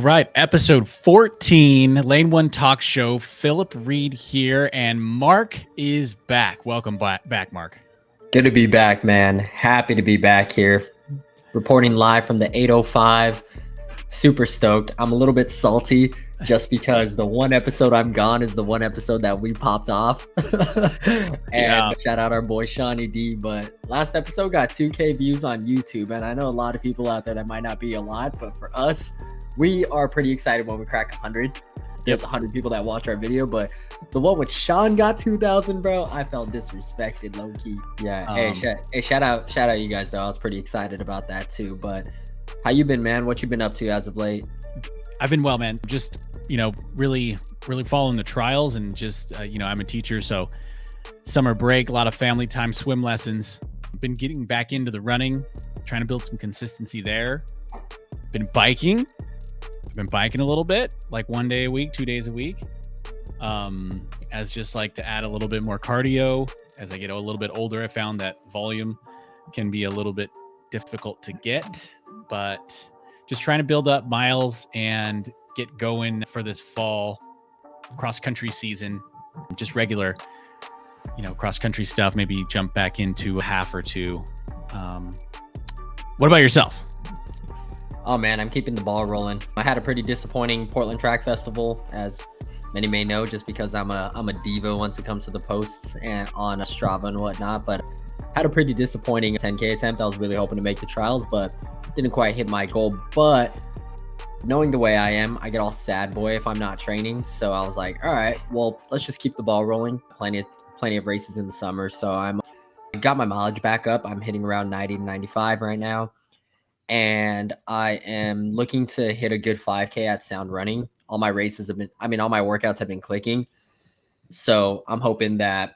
right, episode 14, Lane 1 Talk Show. Philip Reed here, and Mark is back. Welcome back, Mark. Good to be back, man. Happy to be back here, reporting live from the 805. Super stoked. I'm a little bit salty just because the one episode I'm gone is the one episode that we popped off. And shout out our boy Shawnee D. But last episode got 2K views on YouTube, and I know a lot of people out there that might not be a lot, but for us, we are pretty excited when we crack 100. There's 100 people that watch our video, but the one with Sean got 2,000, bro. I felt disrespected, low key. Yeah. Hey, shout out you guys though. I was pretty excited about that too. But how you been, man? What you been up to as of late? I've been well, man. Just really following the trials, and just I'm a teacher, so summer break, a lot of family time, swim lessons. Been getting back into the running, trying to build some consistency there. Been biking. Been biking a little bit, like 1 day a week, 2 days a week, as just like to add a little bit more cardio. As I get a little bit older, I found that volume can be a little bit difficult to get, but just trying to build up miles and get going for this fall cross country season. Just regular cross country stuff, maybe jump back into a half or two. What about yourself? Oh man, I'm keeping the ball rolling. I had a pretty disappointing Portland Track Festival, as many may know, just because I'm a diva once it comes to the posts and on Strava and whatnot. But had a pretty disappointing 10K attempt. I was really hoping to make the trials, but didn't quite hit my goal. But knowing the way I am, I get all sad boy if I'm not training. So I was like, all right, well, let's just keep the ball rolling. Plenty of races in the summer, so I got my mileage back up. I'm hitting around 90 to 95 right now. And I am looking to hit a good 5K at Sound Running. All my races have been, all my workouts have been clicking. So I'm hoping that,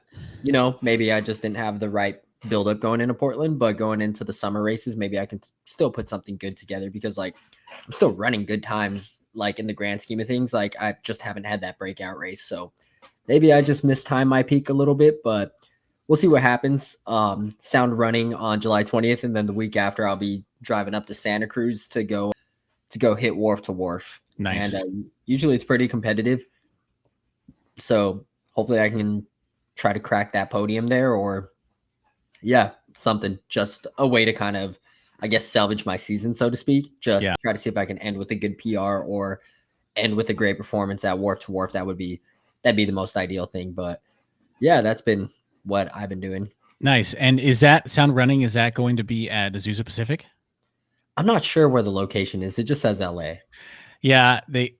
maybe I just didn't have the right buildup going into Portland, but going into the summer races, maybe I can still put something good together, because I'm still running good times, like in the grand scheme of things. Like I just haven't had that breakout race. So maybe I just mistimed my peak a little bit, but we'll see what happens. Sound Running on July 20th. And then the week after, I'll be driving up to Santa Cruz to go hit wharf to wharf. Nice. And usually it's pretty competitive. So hopefully I can try to crack that podium there, or something, just a way to kind of, I guess, salvage my season, so to speak. Try to see if I can end with a good PR or end with a great performance at wharf to wharf. That'd be the most ideal thing. But yeah, that's been what I've been doing. Nice. And is that Sound Running? Is that going to be at Azusa Pacific? I'm not sure where the location is. It just says LA. Yeah, they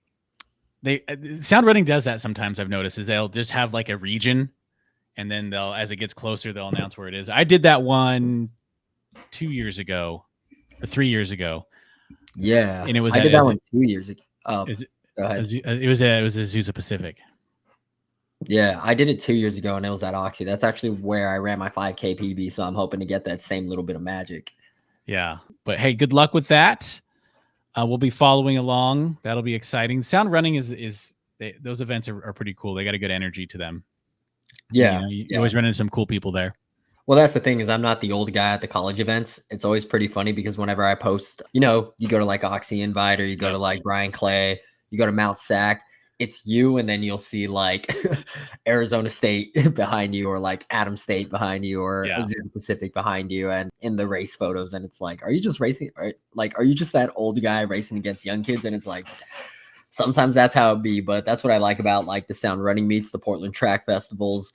Sound Running does that sometimes. I've noticed is they'll just have like a region, and then as it gets closer, they'll announce where it is. I did that one 2 years ago or 3 years ago. Yeah, and I did that one 2 years ago. Go ahead. It was Azusa Pacific. Yeah, I did it 2 years ago, and it was at Oxy. That's actually where I ran my 5K PB, so I'm hoping to get that same little bit of magic. Yeah, but hey, good luck with that. We'll be following along. That'll be exciting. Sound Running those events are pretty cool. They got a good energy to them. Yeah, you always run into some cool people there. Well, that's the thing, is I'm not the old guy at the college events. It's always pretty funny because whenever I post, you go to like Oxy Invite, or you go to like Brian Clay, you go to Mount Sac, it's you, and then you'll see like Arizona State behind you, or like Adams State behind you, or Azusa Pacific behind you, and in the race photos, and it's like, are you just racing? Are you just that old guy racing against young kids? And it's like, sometimes that's how it be, but that's what I like about like the Sound Running meets, the Portland Track Festivals.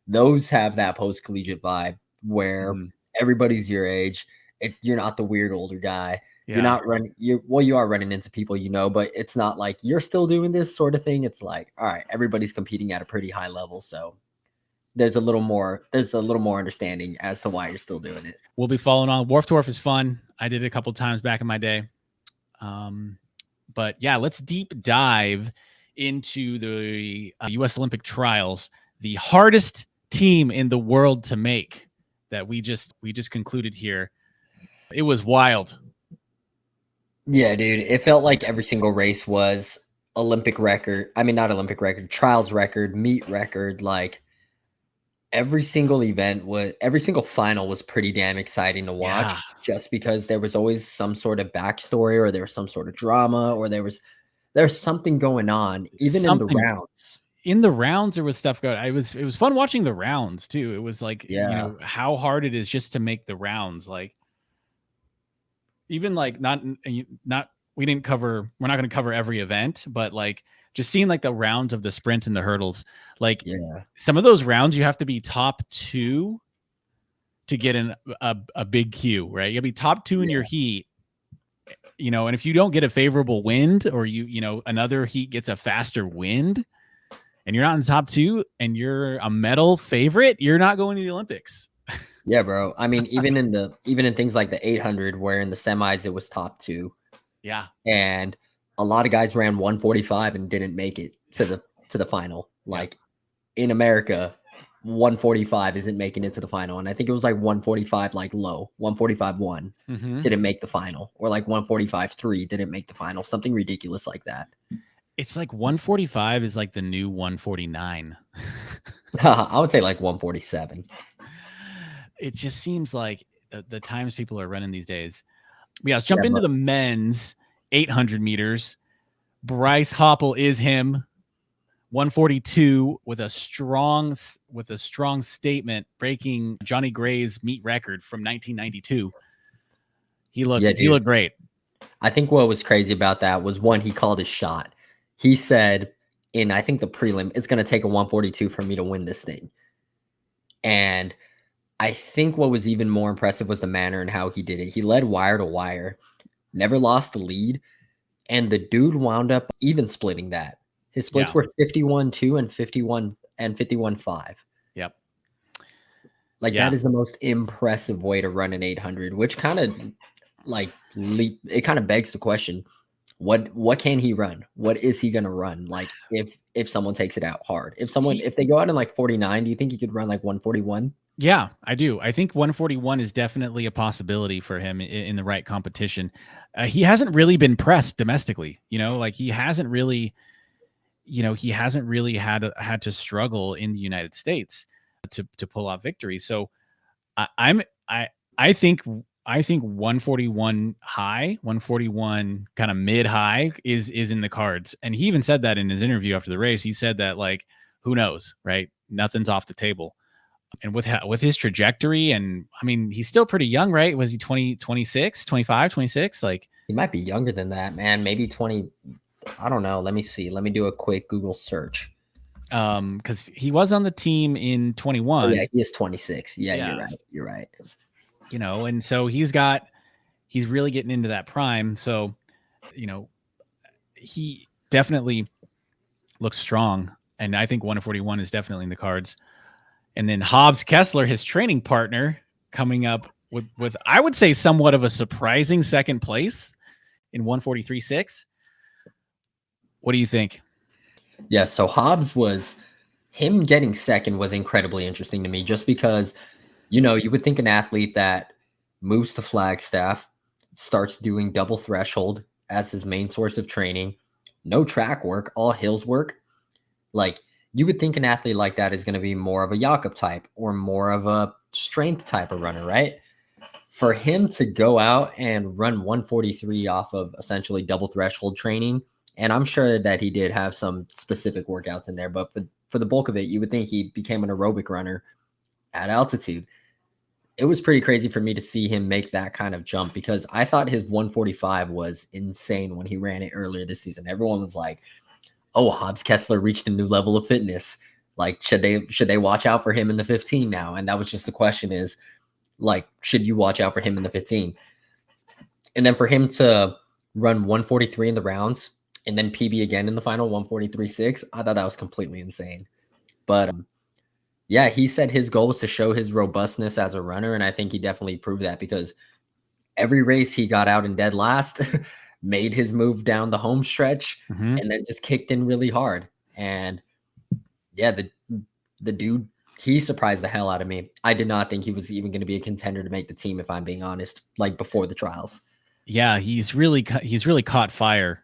Those have that post-collegiate vibe where everybody's your age. You're not the weird older guy. Yeah. You're not running. You are running into people, but it's not like you're still doing this sort of thing. It's like, all right, everybody's competing at a pretty high level. So there's a little more understanding as to why you're still doing it. We'll be following on. Wharf to Wharf is fun. I did it a couple of times back in my day. But yeah, let's deep dive into the U.S. Olympic trials, the hardest team in the world to make that we just concluded here. It was wild. Yeah, dude. It felt like every single race was Olympic record. I mean, not Olympic record, trials record, meet record. Like every single final was pretty damn exciting to watch, just because there was always some sort of backstory, or there was some sort of drama, or there was there's something going on, even in the Something rounds. in the rounds there was stuff going. It was fun watching the rounds too. It was like, Yeah. how hard it is just to make the rounds. Like even like not we didn't cover, we're not going to cover every event, but like just seeing like the rounds of the sprints and the hurdles, like Yeah. some of those rounds you have to be top 2 to get in a big queue, right? You'll be top 2 in your heat, and if you don't get a favorable wind, or another heat gets a faster wind and you're not in the top 2 and you're a medal favorite, you're not going to the Olympics. Yeah, bro. I mean, even in things like the 800, where in the semis it was top 2. Yeah. And a lot of guys ran 145 and didn't make it to the final. Like in America, 145 isn't making it to the final. And I think it was like 145 like low, 145.1 didn't make the final, or like 145.3 didn't make the final, something ridiculous like that. It's like 145 is like the new 149. I would say like 147. It just seems like the times people are running these days. Yeah, let's jump into the men's 800 meters. Bryce Hoppel is him. 142 with a strong statement, breaking Johnny Gray's meet record from 1992. He looked great. I think what was crazy about that was, one, he called his shot. He said in, I think, the prelim, it's going to take a 142 for me to win this thing. And I think what was even more impressive was the manner and how he did it. He led wire to wire, never lost the lead, and the dude wound up even splitting that. His splits were 51-2 and 51-5. Yep. Like that is the most impressive way to run an 800, which kind of it kind of begs the question, what can he run? What is he going to run? Like if someone takes it out hard, if they go out in like 49, do you think he could run like 141? Yeah, I do. I think 141 is definitely a possibility for him in the right competition. He hasn't really been pressed domestically, like he hasn't really had to struggle in the United States to pull off victories. So I think 141 high, 141 kind of mid high is in the cards. And he even said that in his interview after the race. He said that, like, who knows, right? Nothing's off the table. And with his trajectory, and I mean, he's still pretty young, right? Was he 26, 25, 26? Like, he might be younger than that, man. Maybe 20. I don't know. Let me see. Let me do a quick Google search. Because he was on the team in 21. Oh, yeah, he is 26. Yeah, you're right. And so he's really getting into that prime. So, he definitely looks strong. And I think 141 is definitely in the cards. And then Hobbs Kessler, his training partner, coming up with I would say somewhat of a surprising second place in 143.6. What do you think? Yeah, so Hobbs him getting second was incredibly interesting to me, just because, you would think an athlete that moves to Flagstaff, starts doing double threshold as his main source of training, no track work, all hills work. Like, you would think an athlete like that is going to be more of a Jakob type or more of a strength type of runner, right? For him to go out and run 143 off of essentially double threshold training, and I'm sure that he did have some specific workouts in there, but for the bulk of it, you would think he became an aerobic runner at altitude. It was pretty crazy for me to see him make that kind of jump, because I thought his 145 was insane when he ran it earlier this season. Everyone was like, oh, Hobbs Kessler reached a new level of fitness. Like, should they watch out for him in the 15 now? And that was just the question, is like, should you watch out for him in the 15? And then for him to run 143 in the rounds and then PB again in the final, 143.6, I thought that was completely insane. But yeah, he said his goal was to show his robustness as a runner, and I think he definitely proved that, because every race he got out in dead last, made his move down the home stretch, and then just kicked in really hard. And yeah, the dude, he surprised the hell out of me. I did not think he was even going to be a contender to make the team, if I'm being honest, like before the trials. Yeah, he's really caught fire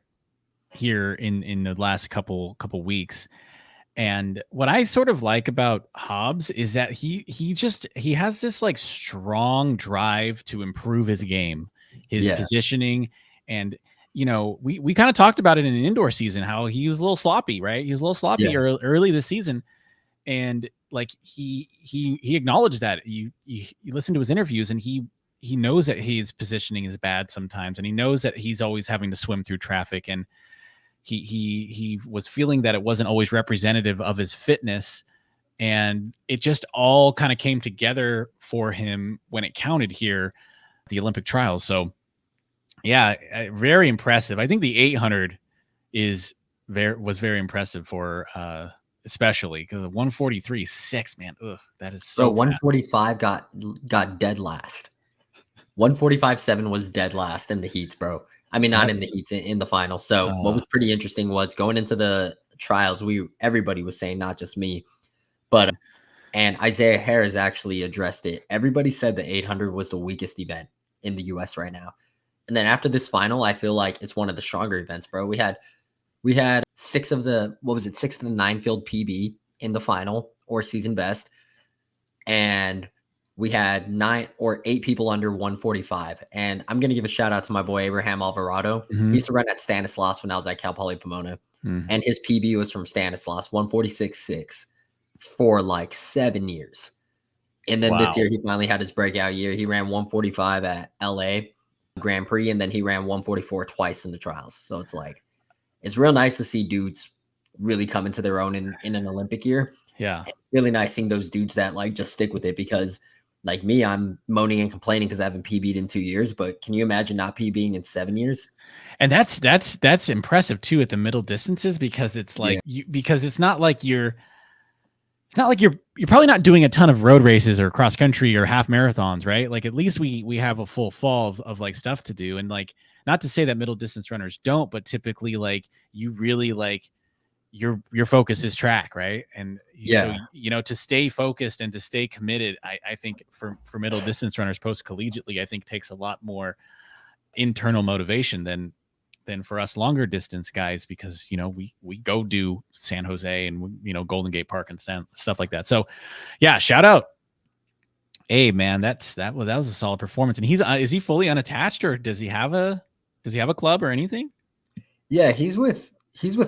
here in the last couple weeks. And what I sort of like about Hobbs is that he has this like strong drive to improve his game, his positioning, and you know, we kind of talked about it in the indoor season, how he was a little sloppy, right? He was a little sloppy early this season. And like he acknowledged that. You listen to his interviews, and he knows that his positioning is bad sometimes, and he knows that he's always having to swim through traffic, and he was feeling that it wasn't always representative of his fitness, and it just all kind of came together for him when it counted here at the Olympic trials. So yeah, very impressive. I think the 800 was very impressive for especially because the 143.6, man. Ugh, that is so. So 145 got dead last. 145.7 was dead last in the heats, bro. I mean, not in the heats, in the final. So what was pretty interesting was going into the trials, everybody was saying, not just me, but and Isaiah Harris actually addressed it. Everybody said the 800 was the weakest event in the US right now. And then after this final, I feel like it's one of the stronger events, bro. We had 6 of the 9 field PB in the final, or season best. And we had 9 or 8 people under 145. And I'm going to give a shout out to my boy, Abraham Alvarado. He used to run at Stanislaus when I was at Cal Poly Pomona. And his PB was from Stanislaus, 146.6 for like 7 years. And then this year he finally had his breakout year. He ran 145 at LA Grand Prix, and then he ran 144 twice in the trials. So it's like, it's real nice to see dudes really come into their own in an Olympic year. Yeah. It's really nice seeing those dudes that like just stick with it, because like me, I'm moaning and complaining because I haven't PB'd in 2 years, but can you imagine not PBing in 7 years? And that's impressive too at the middle distances, because it's like because it's not like you're probably not doing a ton of road races or cross country or half marathons, right? Like at least we have a full fall of like stuff to do. And like, not to say that middle distance runners don't, but typically like you really like your focus is track, right? And so, you know, to stay focused and to stay committed, I think for middle distance runners post collegiately, I think takes a lot more internal motivation than for us longer distance guys, because, you know, we go do San Jose and, you know, Golden Gate Park and stuff like that. So yeah, shout out. Hey man, that was a solid performance. And is he fully unattached, or does he have a club or anything? Yeah, he's with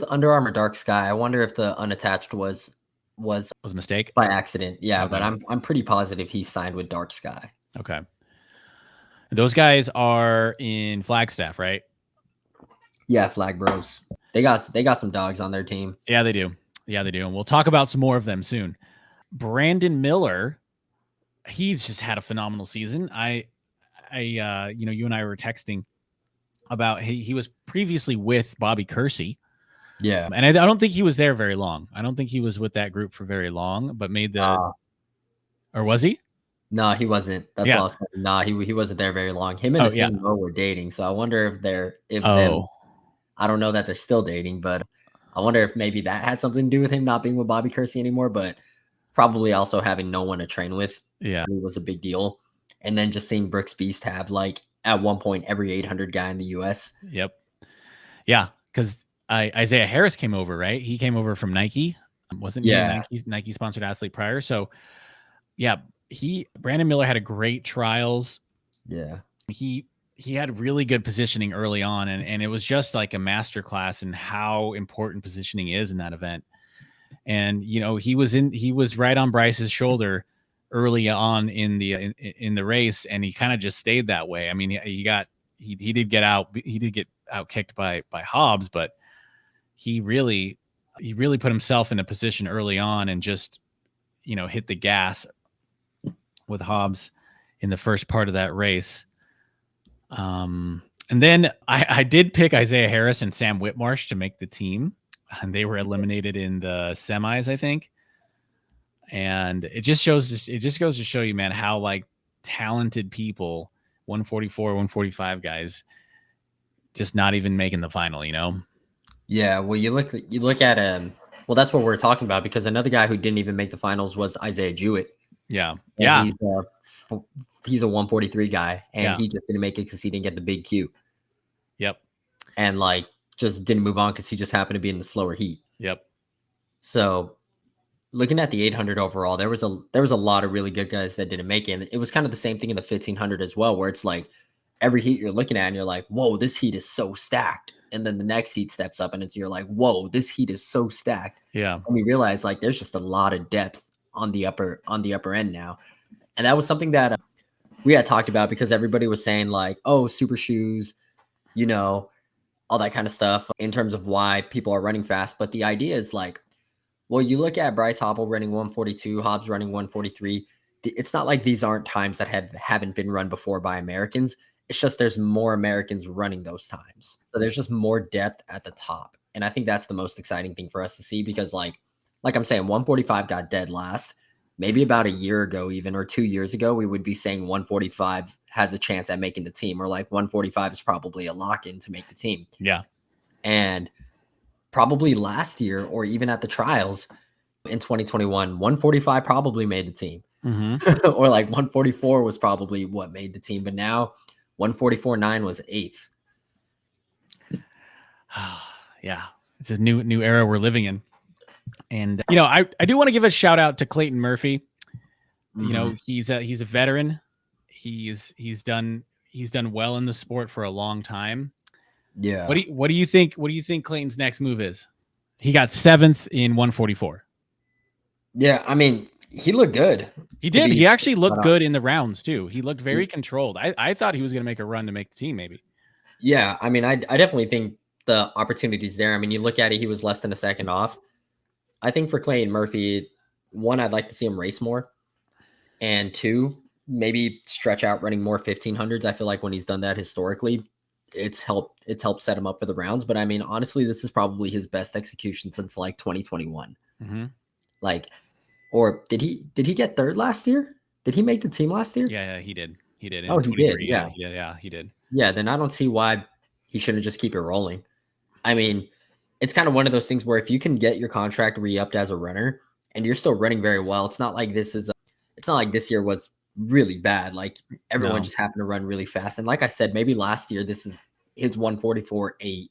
Under Armour Dark Sky. I wonder if the unattached was a mistake by accident. Yeah, okay. But I'm pretty positive he's signed with Dark Sky. Okay. Those guys are in Flagstaff, right? Yeah, Flag Bros. They got some dogs on their team. Yeah, they do. And we'll talk about some more of them soon. Brandon Miller, he's just had a phenomenal season. I you know, you and I were texting about he was previously with Bobby Kersey. Yeah. And I don't think he was there very long. I don't think he was with that group for very long, but made the or was he? No, he wasn't. That's what I was saying. No, he wasn't there very long. Him and the Mo were dating. So I wonder if I don't know that they're still dating, but I wonder if maybe that had something to do with him not being with Bobby Kersey anymore, but probably also having no one to train with. Yeah. It was a big deal. And then just seeing Brooks Beast have like at one point every 800 guy in the US. Yep. Yeah. Cause Isaiah Harris came over, right? He came over from Nike. Wasn't he a Nike sponsored athlete prior? So yeah, Brandon Miller had a great trials. Yeah. He had really good positioning early on, and it was just like a masterclass in how important positioning is in that event. And, you know, he was right on Bryce's shoulder early on in the race, and he kind of just stayed that way. I mean, he did get out kicked by Hobbs, but he really put himself in a position early on and just, you know, hit the gas with Hobbs in the first part of that race. And then I did pick Isaiah Harris and Sam Whitmarsh to make the team, and they were eliminated in the semis, I think. And it just goes to show you, man, how like talented people, 144, 145 guys, just not even making the final, you know? Yeah. Well, you look at well, that's what we're talking about, because another guy who didn't even make the finals was Isaiah Jewett. Yeah. And yeah. He's a 143 guy, and he just didn't make it because he didn't get the big Q. Yep. And like just didn't move on because he just happened to be in the slower heat. Yep. So looking at the 800 overall, there was a lot of really good guys that didn't make it. And it was kind of the same thing in the 1500 as well, where it's like every heat you're looking at and you're like, whoa, this heat is so stacked. And then the next heat steps up and you're like, whoa, this heat is so stacked. Yeah. And we realize like there's just a lot of depth on the upper end now. And that was something that we had talked about because everybody was saying like, oh, super shoes, you know, all that kind of stuff in terms of why people are running fast. But the idea is like, well, you look at Bryce Hoppel running 142, Hobbs running 143. It's not like these aren't times that haven't been run before by Americans. It's just there's more Americans running those times. So there's just more depth at the top. And I think that's the most exciting thing for us to see because like I'm saying, 145 got dead last. Maybe about a year ago, even, or 2 years ago, we would be saying 145 has a chance at making the team, or like 145 is probably a lock-in to make the team. Yeah. And probably last year, or even at the trials in 2021, 145 probably made the team. Or like 144 was probably what made the team. But now 144.9 was 8th. Yeah. It's a new era we're living in. And, you know, I do want to give a shout out to Clayton Murphy. You know, he's a veteran. He's done well in the sport for a long time. Yeah. What do you think Clayton's next move is? He got 7th in 144. Yeah. I mean, he looked good. He did. He actually looked good in the rounds too. He looked very controlled. I thought he was going to make a run to make the team maybe. Yeah. I mean, I definitely think the opportunity's there. I mean, you look at it, he was less than a second off. I think for Clayton Murphy, 1, I'd like to see him race more. And 2, maybe stretch out running more 1500s. I feel like when he's done that historically, it's helped set him up for the rounds. But I mean, honestly, this is probably his best execution since like 2021. Like, or did he get 3rd last year? Did he make the team last year? Yeah, he did. He did. Oh, he did. Yeah, he did. Yeah, then I don't see why he shouldn't just keep it rolling. I mean, it's kind of one of those things where if you can get your contract re-upped as a runner and you're still running very well, it's not like this year was really bad. Like everyone just happened to run really fast. And like I said, maybe last year, his 144.8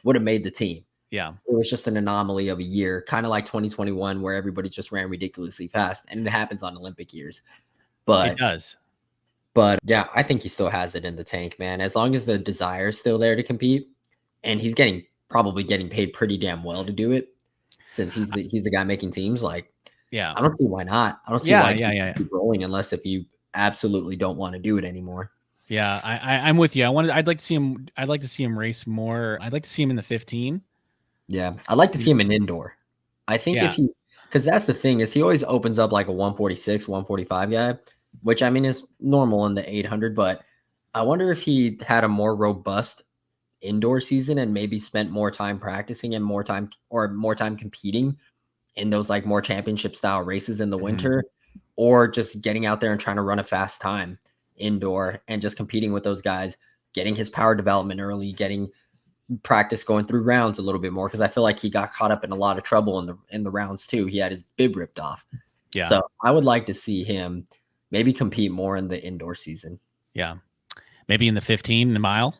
would have made the team. Yeah. It was just an anomaly of a year, kind of like 2021, where everybody just ran ridiculously fast. And it happens on Olympic years. But it does. But yeah, I think he still has it in the tank, man. As long as the desire is still there to compete, and he's probably getting paid pretty damn well to do it, since he's the guy making teams. Like, yeah, I don't see why not. I don't see why keep rolling unless if you absolutely don't want to do it anymore. Yeah, I'm with you. I'd like to see him race more. I'd like to see him in the 15. Yeah, I'd like to see him in indoor. I think because that's the thing is he always opens up like a 146, 145 guy, which I mean is normal in the 800. But I wonder if he had a more robust indoor season and maybe spent more time practicing and more time competing in those like more championship style races in the winter, or just getting out there and trying to run a fast time indoor and just competing with those guys, getting his power development early, getting practice going through rounds a little bit more. Cause I feel like he got caught up in a lot of trouble in the rounds too. He had his bib ripped off. Yeah. So I would like to see him maybe compete more in the indoor season. Yeah. Maybe in the 15 in the mile.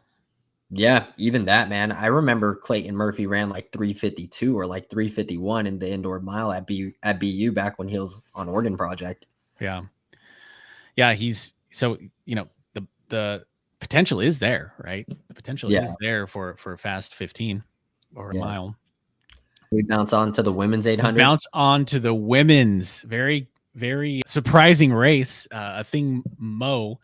Yeah, even that, man. I remember Clayton Murphy ran like 352 or like 351 in the indoor mile at BU back when he was on Oregon Project. Yeah. Yeah, so, you know, the potential is there, right? The potential is there for a fast 15 or a mile. We bounce on to the women's 800. Bounce on to the women's very, very surprising race. Thing Mo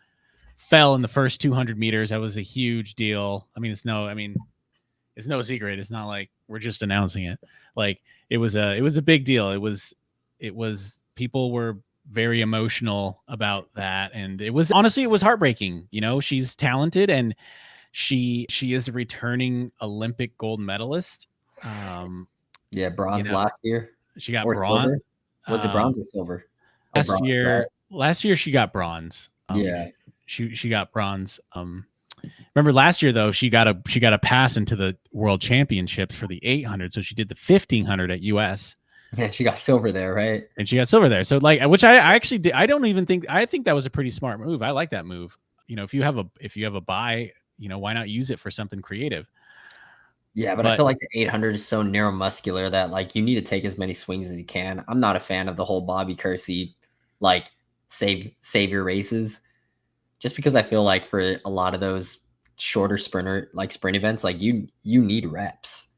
fell in the first 200 meters. That was a huge deal. I mean, it's no secret. It's not like we're just announcing it. Like it was a big deal. It was people were very emotional about that. And it was heartbreaking. You know, she's talented and she is a returning Olympic gold medalist. Bronze last year. She got bronze. Silver? Was it bronze or silver? Last year she got bronze. She got bronze. Remember last year though, she got a pass into the world championships for the 800. So she did the 1500 at US. Yeah, she got silver there, right? And she got silver there. So like, which I actually did. I think that was a pretty smart move. I like that move. You know, if you have a buy, you know, why not use it for something creative? Yeah, but I feel like the 800 is so neuromuscular that like you need to take as many swings as you can. I'm not a fan of the whole Bobby Kersey, like save your races. just because I feel like for a lot of those shorter sprint events, like you need reps,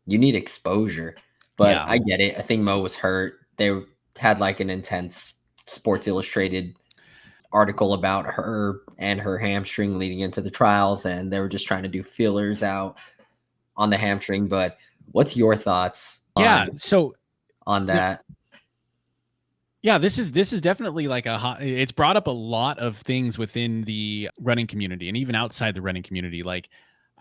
you need exposure. But Yeah. I get it. I think Mo was hurt. They had like an intense Sports Illustrated article about her and her hamstring leading into the trials, and they were just trying to do fillers out on the hamstring. But what's your thoughts on that? Yeah, this is definitely like it's brought up a lot of things within the running community and even outside the running community. Like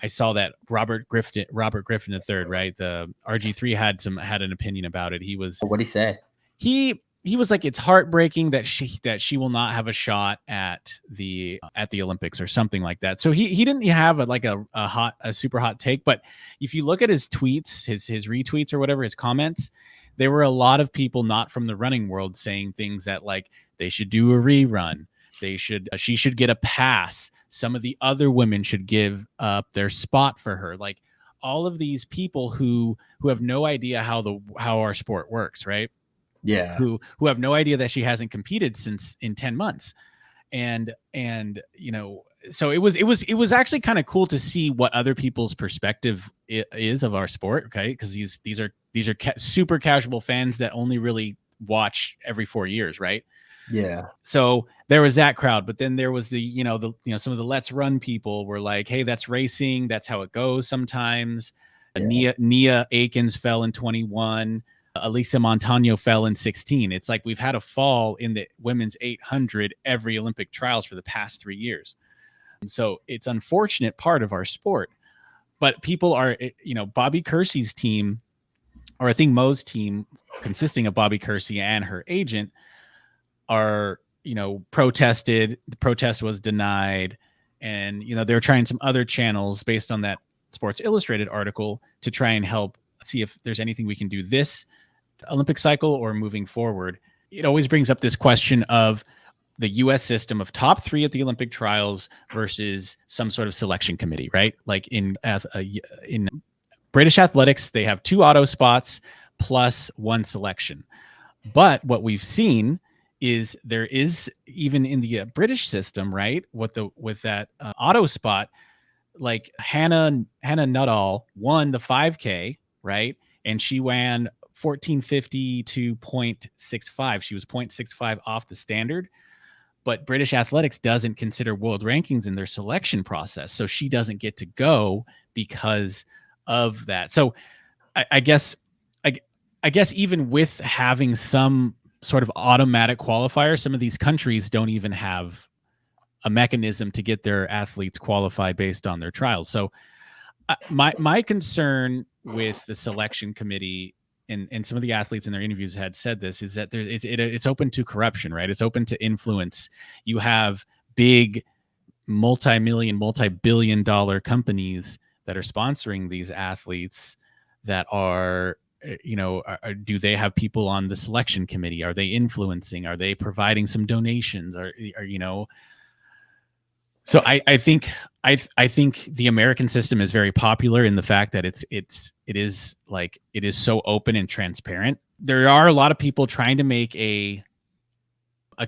I saw that Robert Griffin III, right? The RG3 had an opinion about it. What'd he say? He was like, it's heartbreaking that she will not have a shot at the Olympics or something like that. So he didn't have a super hot take, but if you look at his tweets, his retweets or whatever, his comments, there were a lot of people not from the running world saying things that like they should do a rerun. She should get a pass. Some of the other women should give up their spot for her. Like all of these people who have no idea how our sport works, right? Yeah. Who have no idea that she hasn't competed since in 10 months. And you know, so it was actually kind of cool to see what other people's perspective is of our sport. Okay. Cause these are super casual fans that only really watch every 4 years. Right. Yeah. So there was that crowd, but then there was some of the Let's Run people were like, hey, that's racing. That's how it goes sometimes. Yeah. Nia Akins fell in 21. Elisa Montano fell in 16. It's like we've had a fall in the women's 800 every Olympic trials for the past 3 years. So it's unfortunate part of our sport, but people are, Bobby Kersey's team, or I think Mo's team consisting of Bobby Kersey and her agent are, protested. The protest was denied. And, they're trying some other channels based on that Sports Illustrated article to try and help see if there's anything we can do this Olympic cycle or moving forward. It always brings up this question of the U.S. system of top 3 at the Olympic trials versus some sort of selection committee, right? Like in British athletics, they have 2 auto spots plus 1 selection. But what we've seen is there is, even in the British system, right, with that auto spot, like Hannah Nuttall won the 5K, right? And she ran 14:50 to 0.65. She was 0.65 off the standard, but British athletics doesn't consider world rankings in their selection process. So she doesn't get to go because of that. So I guess even with having some sort of automatic qualifier, some of these countries don't even have a mechanism to get their athletes qualified based on their trials. So my concern with the selection committee and some of the athletes in their interviews had said this is that it's open to corruption, right? It's open to influence. You have big multi-billion dollar companies that are sponsoring these athletes that are, do they have people on the selection committee? Are they influencing? Are they providing some donations? So I think the American system is very popular in the fact that it is so open and transparent. There are a lot of people trying to make a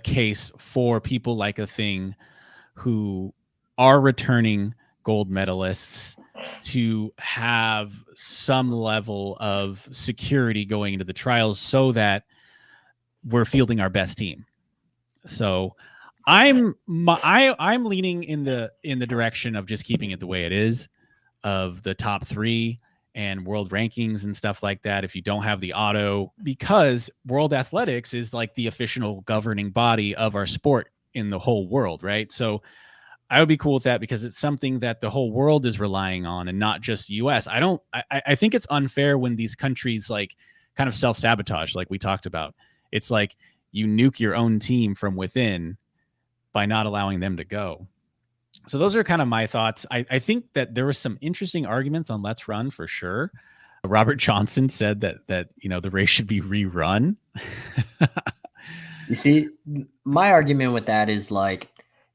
case for people like a thing who are returning gold medalists to have some level of security going into the trials so that we're fielding our best team. So I'm leaning in the direction of just keeping it the way it is, of the top 3 and world rankings and stuff like that. If you don't have the auto, because World Athletics is like the official governing body of our sport in the whole world, right? So I would be cool with that because it's something that the whole world is relying on and not just the US. I think it's unfair when these countries like kind of self-sabotage, like we talked about. It's like you nuke your own team from within by not allowing them to go. So those are kind of my thoughts. I think that there were some interesting arguments on Let's Run for sure. Robert Johnson said that the race should be rerun. You see, my argument with that is like,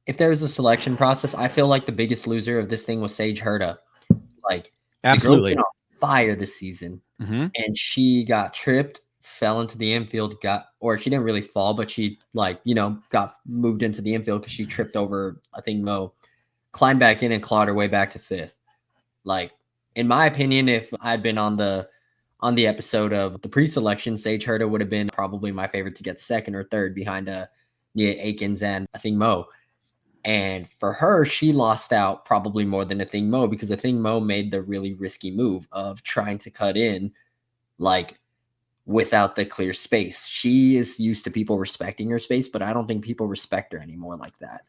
if there was a selection process, I feel like the biggest loser of this thing was Sage Herta. Like, absolutely the girl's been on fire this season, and she got tripped fell into the infield, she didn't really fall, but she got moved into the infield because she tripped over, I think, Mo, climbed back in and clawed her way back to 5th. Like, in my opinion, if I'd been on the episode of the pre-selection, Sage Herta would have been probably my favorite to get 2nd or 3rd behind Nia Akins and I think Mo. And for her, she lost out probably more than Athing Mo, because Athing Mo made the really risky move of trying to cut in like without the clear space. She is used to people respecting her space, but I don't think people respect her anymore like that.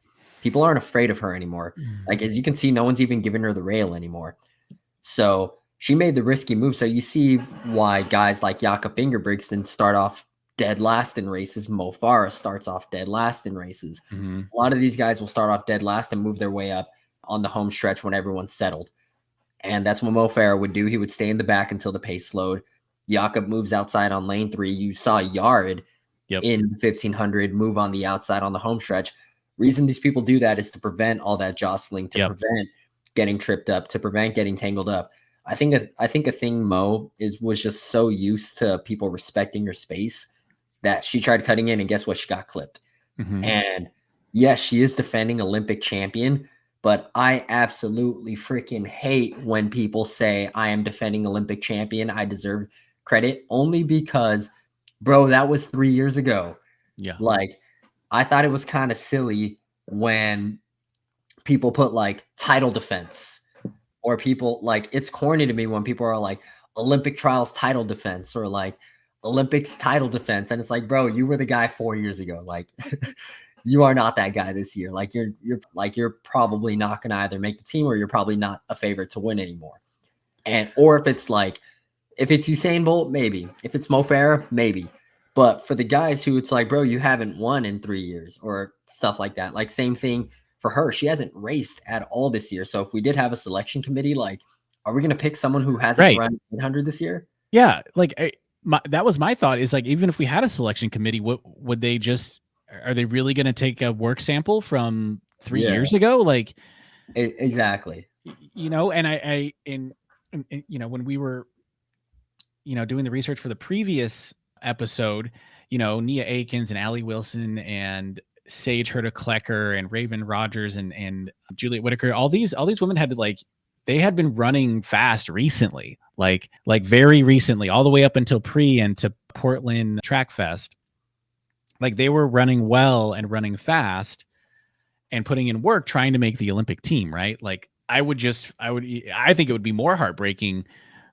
People aren't afraid of her anymore. Like, as you can see, no one's even giving her the rail anymore. So she made the risky move. So you see why guys like Jakob Ingebrigtsen start off dead last in races. Mo Farah starts off dead last in races. Mm-hmm. A lot of these guys will start off dead last and move their way up on the home stretch when everyone's settled. And that's what Mo Farah would do. He would stay in the back until the pace slowed. Jakob moves outside on lane 3. You saw Yared in 1500 move on the outside on the home stretch. Reason these people do that is to prevent all that jostling, to prevent getting tripped up, to prevent getting tangled up. I think Athing Mo was just so used to people respecting her space that she tried cutting in, and guess what? She got clipped. Mm-hmm. And yes, she is defending Olympic champion, but I absolutely freaking hate when people say I am defending Olympic champion. I deserve credit, only because, bro, that was 3 years ago. Yeah. Like, I thought it was kind of silly when people put like title defense, or people, like, it's corny to me when people are like Olympic trials title defense or like Olympics title defense. And it's like, bro, you were the guy 4 years ago. Like, you are not that guy this year. Like, you're probably not going to either make the team, or you're probably not a favorite to win anymore. And, or if it's Usain Bolt, maybe. If it's Mo Farah, maybe. But for the guys who it's like, bro, you haven't won in 3 years or stuff like that. Like, same thing for her. She hasn't raced at all this year. So if we did have a selection committee, like, are we going to pick someone who hasn't run 800 this year? Yeah. Like, that was my thought, is like, even if we had a selection committee, what would they just, are they really going to take a work sample from 3 years ago? Like, exactly. You know, and I you know, when we were, doing the research for the previous episode, Nia Akins and Allie Wilson and Sage Herta Klecker and Raven Rogers and Juliet Whitaker, all these women had to, they had been running fast recently, like very recently, all the way up until and to Portland Track Fest. Like, they were running well and running fast and putting in work, trying to make the Olympic team, right? Like, I think it would be more heartbreaking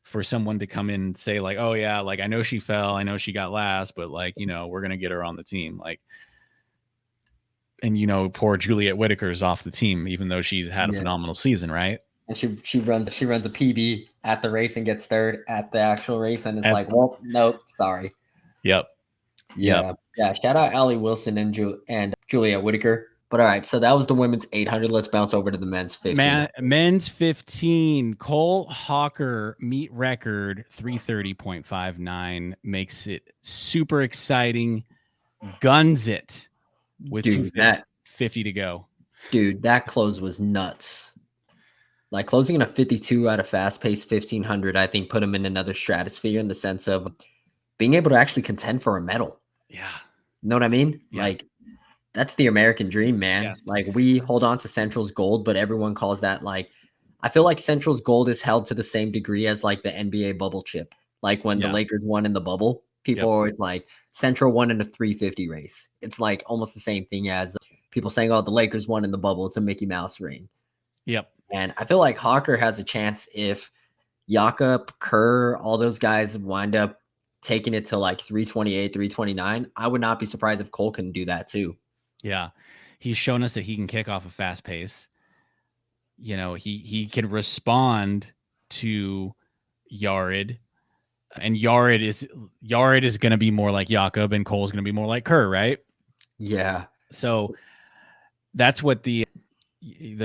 for someone to come in and say, like, oh yeah, like, I know she fell, I know she got last, but like, we're going to get her on the team. Like, and poor Juliet Whitaker is off the team, even though she had a phenomenal season, right? And she runs a PB at the race and gets 3rd at the actual race, and it's like, well, nope, sorry. Yep. Yeah. Shout out Allie Wilson and Juliet Whitaker. But all right, so that was the women's 800. Let's bounce over to the men's 15. Men's 15, Cole Hocker meet record 3:30.59, makes it super exciting. Guns it with 2:50 to go. Dude, that close was nuts. Like, closing in a 52 at a fast-paced 1500, I think, put him in another stratosphere in the sense of being able to actually contend for a medal. Yeah. You know what I mean? Yeah. Like, that's the American dream, man. Yes. Like, we hold on to Central's gold, but everyone calls that, like, I feel like Central's gold is held to the same degree as like the NBA bubble chip. Like, when the Lakers won in the bubble, people are always like, Central won in a 350 race. It's like almost the same thing as people saying, oh, the Lakers won in the bubble. It's a Mickey Mouse ring. Yep. And I feel like Hocker has a chance if Jakob, Kerr, all those guys wind up taking it to like 328, 329. I would not be surprised if Cole can do that too. Yeah. He's shown us that he can kick off a fast pace. He can respond to Yared, and Yared is going to be more like Jakob, and Cole's going to be more like Kerr, right? Yeah. So that's what the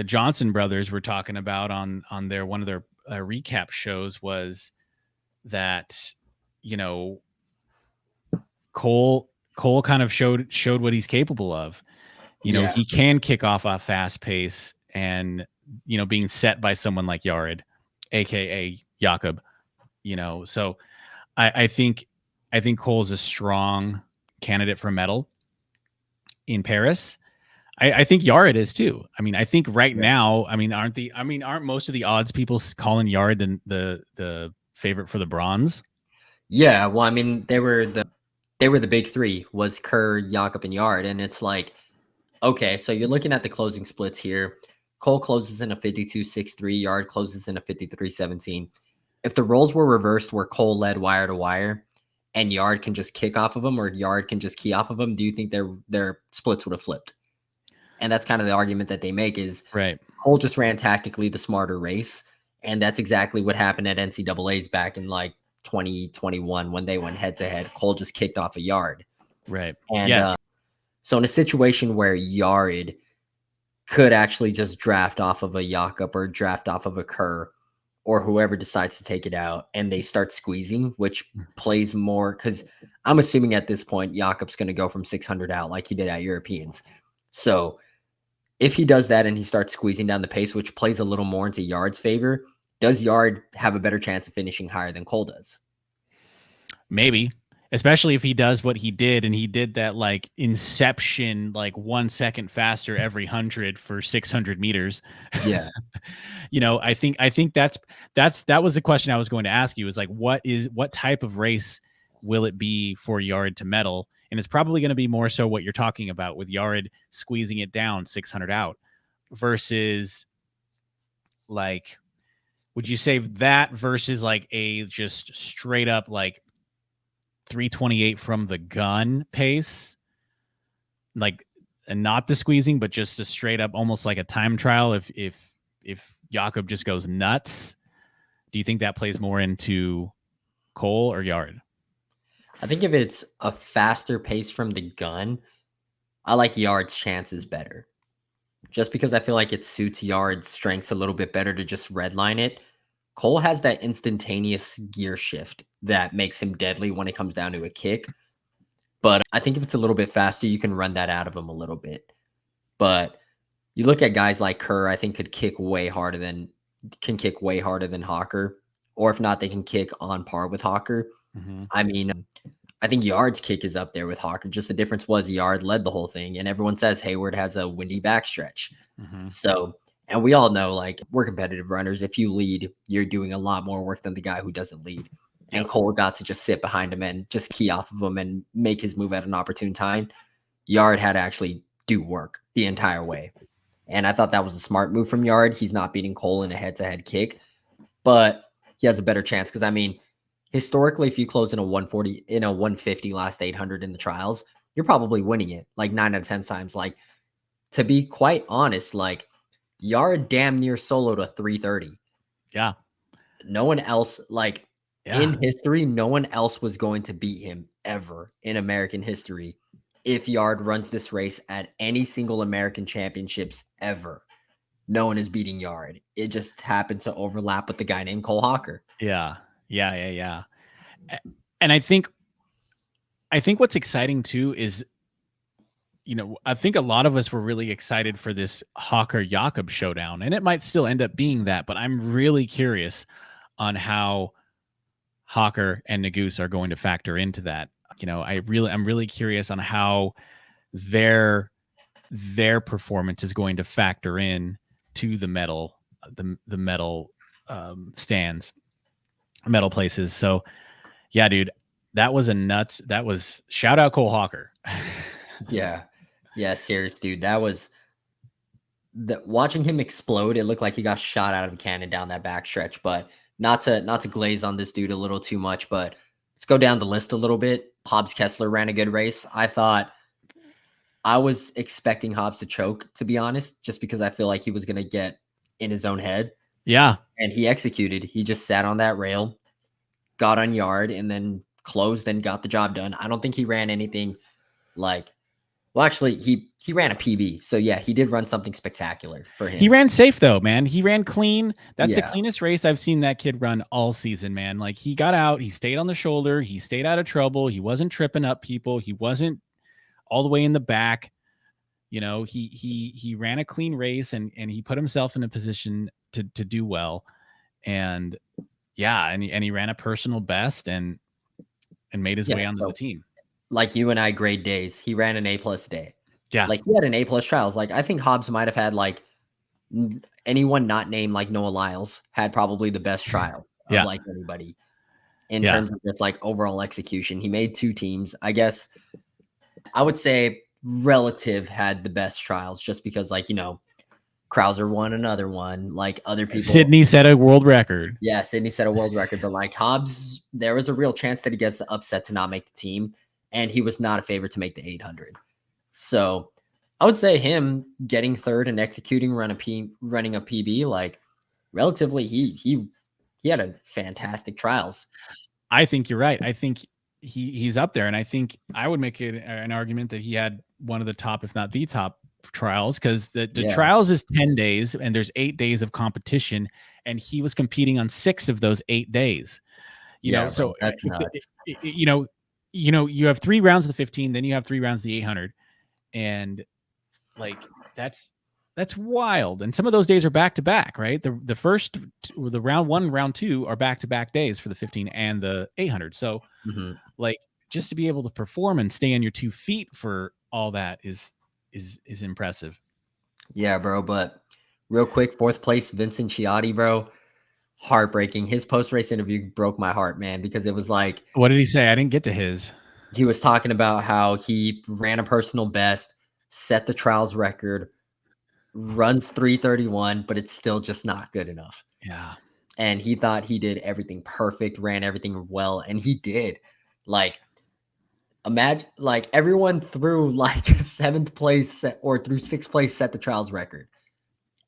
Johnson brothers were talking about on one of their recap shows, was that, Cole kind of showed what he's capable of. He can kick off a fast pace, and, being set by someone like Yared, aka Jakob, so I think I think Cole is a strong candidate for medal in Paris. I think Yard is too. I mean, I think right now, aren't most of the odds people calling Yard the favorite for the bronze? Yeah, well, I mean, they were the big three, was Kerr, Jakob, and Yard, and it's like, okay, so you're looking at the closing splits here. Cole closes in a 52.63, Yard closes in a 53.17. If the roles were reversed where Cole led wire to wire and Yard can just kick off of them, or Yard can just key off of them, do you think their splits would have flipped? And that's kind of the argument that they make, is Right. Cole just ran tactically the smarter race. And that's exactly what happened at NCAA's back in like 2021 when they went head to head. Cole just kicked off a Yard. Right. And yes. So in a situation where Yard could actually just draft off of a Jakob or draft off of a Kerr or whoever decides to take it out, and they start squeezing, which plays more, because I'm assuming at this point Jakob's going to go from 600 out like he did at Europeans. So if he does that and he starts squeezing down the pace, which plays a little more into Yard's favor, does Yard have a better chance of finishing higher than Cole does? Maybe, especially if he does what he did, and he did that like inception, like 1 second faster every 100 for 600 meters. Yeah. I think that was the question I was going to ask you, is like, what type of race will it be for Yard to medal? And it's probably going to be more so what you're talking about, with Yard squeezing it down 600 out, versus like, would you say that versus like a just straight up like 328 from the gun pace, like, and not the squeezing, but just a straight up, almost like a time trial. If Jakob just goes nuts, do you think that plays more into Cole or Yard? I think if it's a faster pace from the gun, I like Yard's chances better. Just because I feel like it suits Yard's strengths a little bit better to just redline it. Cole has that instantaneous gear shift that makes him deadly when it comes down to a kick. But I think if it's a little bit faster, you can run that out of him a little bit. But you look at guys like Kerr, I think can kick way harder than Hocker. Or if not, they can kick on par with Hocker. Mm-hmm. I mean, I think Yard's kick is up there with Hocker. Just the difference was Yard led the whole thing, and everyone says Hayward has a windy backstretch. Mm-hmm. So, and we all know, like, we're competitive runners. If you lead, you're doing a lot more work than the guy who doesn't lead. And Cole got to just sit behind him and just key off of him and make his move at an opportune time. Yard had to actually do work the entire way. And I thought that was a smart move from Yard. He's not beating Cole in a head-to-head kick, but he has a better chance, because, I mean, historically, if you close in a 140, in a 150 last 800 in the trials, you're probably winning it like 9 out of 10 times. Like, to be quite honest, like, Yard damn near soloed a 330. Yeah. No one else, like, in history, no one else was going to beat him ever in American history if Yard runs this race at any single American championships ever. No one is beating Yard. It just happened to overlap with the guy named Cole Hocker. Yeah. And I think what's exciting too is, I think a lot of us were really excited for this Hocker Jakob showdown, and it might still end up being that, but I'm really curious on how Hocker and Nagoose are going to factor into that. I'm really curious on how their performance is going to factor in to the medal, the medal stands, medal places. So yeah, dude, that was shout out Cole Hocker. Yeah, serious, dude. That was watching him explode. It looked like he got shot out of a cannon down that backstretch. But not to glaze on this dude a little too much, but let's go down the list a little bit. Hobbs Kessler ran a good race. I was expecting Hobbs to choke, to be honest, just because I feel like he was going to get in his own head. Yeah. And he executed. He just sat on that rail, got on Yard, and then closed and got the job done. I don't think he ran anything like, well, actually, he ran a PB. So, yeah, he did run something spectacular for him. He ran safe, though, man. He ran clean. That's the cleanest race I've seen that kid run all season, man. Like, he got out. He stayed on the shoulder. He stayed out of trouble. He wasn't tripping up people. He wasn't all the way in the back. He ran a clean race, and he put himself in a position to do well. And, yeah, and he ran a personal best. And and made his way onto the team. Like you and I grade days. He ran an A+ day. Yeah. Like he had an A+ trials. Like I think Hobbs might have had like anyone not named like Noah Lyles had probably the best trial of like anybody in terms of just like overall execution. He made 2 teams. I guess I would say Relative had the best trials just because like, you know, Krauser won another one, like other people. Sydney set a world record. Yeah, Sydney set a world record, but like Hobbs, there was a real chance that he gets upset to not make the team, and he was not a favorite to make the 800. So I would say him getting third and executing running a PB, like relatively, he had a fantastic trials. I think you're right. I think he's up there, and I think I would make an argument that he had one of the top, if not the top, trials, because the trials is 10 days and there's 8 days of competition, and he was competing on 6 of those 8 days. You know, so that's nuts. You have 3 rounds of the 15, then you have 3 rounds of the 800, and like that's wild. And some of those days are back to back, right? The round 1 and round 2 are back to back days for the 15 and the 800. So like just to be able to perform and stay on your 2 feet for all that is impressive. Yeah, bro. But real quick, 4th place, Vincent Chiotti, bro. Heartbreaking. His post-race interview broke my heart, man, because it was like, what did he say? I didn't get to his. He was talking about how he ran a personal best, set the trials record, runs 3:31, but it's still just not good enough. Yeah. And he thought he did everything perfect, ran everything well, and he did. Like, imagine, like, everyone through like 7th place or through 6th place set the trials record.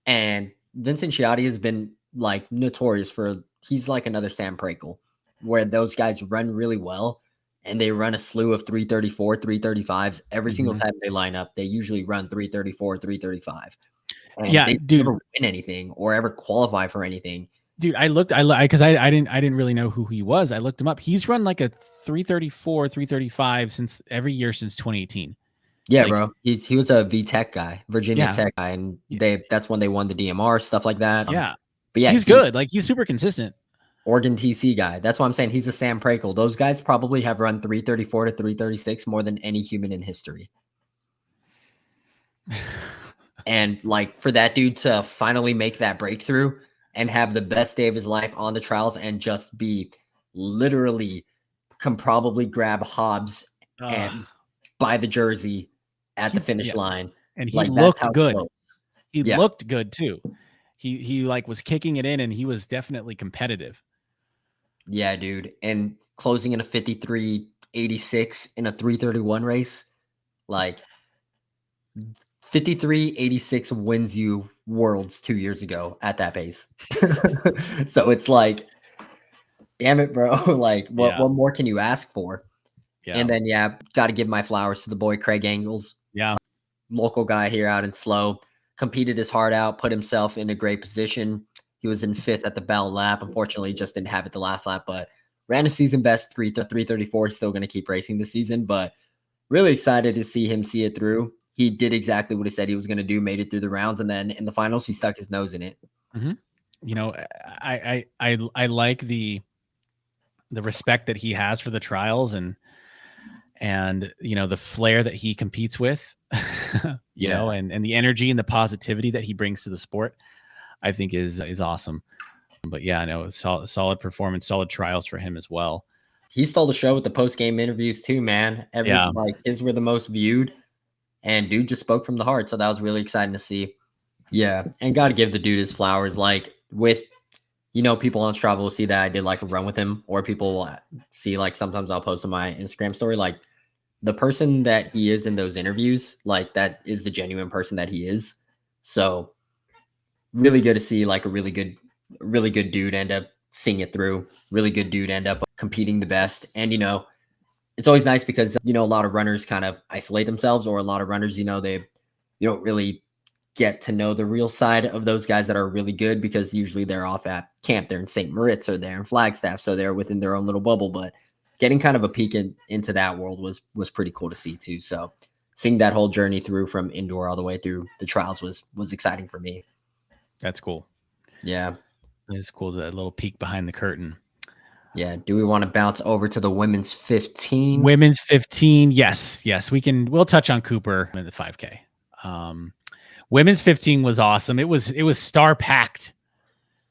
And Vincent Chiotti has been like notorious for, he's like another Sam Prakel, where those guys run really well and they run a slew of 3:34, 3:35s every single time they line up. They usually run 3:34, 3:35. And they never win anything or ever qualify for anything. Dude, because I didn't really know who he was. I looked him up. He's run like a 3:34, 3:35 since every year since 2018. Yeah, like, bro. He was a VTech guy, Virginia Tech guy, and that's when they won the DMR, stuff like that. Yeah. But yeah, he's good. Like, he's super consistent. Oregon TC guy. That's why I'm saying he's a Sam Prakel. Those guys probably have run 3:34 to 3:36 more than any human in history. And like for that dude to finally make that breakthrough and have the best day of his life on the trials and just be literally can probably grab Hobbs and buy the jersey at the finish line. And he looked good. He looked good too. He like was kicking it in and he was definitely competitive. Yeah, dude. And closing in a 53.86 in a 3:31 race, like 53.86 wins you worlds 2 years ago at that pace. So it's like, damn it, bro. Like, what more can you ask for? Yeah. And then, got to give my flowers to the boy, Craig Angles. Yeah. Local guy here out in Slow. Competed his heart out, put himself in a great position. He was in 5th at the Bell lap. Unfortunately, just didn't have it the last lap, but ran a season best 3:34. Still going to keep racing this season, but really excited to see him see it through. He did exactly what he said he was going to do, made it through the rounds, and then in the finals, he stuck his nose in it. You know, I like the respect that he has for the trials and you know, the flair that he competes with, you know, and the energy and the positivity that he brings to the sport, I think is awesome. But yeah, I know solid performance, solid trials for him as well. He stole the show with the post-game interviews too, man. Like his were the most viewed. And dude just spoke from the heart. So that was really exciting to see. Yeah. And got to give the dude his flowers. Like with, you know, people on Strava will see that I did like a run with him, or people will see, like, sometimes I'll post on my Instagram story, like the person that he is in those interviews, like that is the genuine person that he is. So really good to see like a really good dude end up seeing it through. Really good dude end up competing the best. And, you know, it's always nice because, you know, a lot of runners kind of isolate themselves, or a lot of runners, you know, you don't really get to know the real side of those guys that are really good, because usually they're off at camp. They're in St. Moritz or they're in Flagstaff. So they're within their own little bubble, but getting kind of a peek into that world was pretty cool to see too. So seeing that whole journey through from indoor all the way through the trials was exciting for me. That's cool. Yeah. It's cool. That little peek behind the curtain. Yeah. Do we want to bounce over to the women's 15? Women's 15. Yes. We'll touch on Cooper in the 5K. Women's 15 was awesome. It was star packed.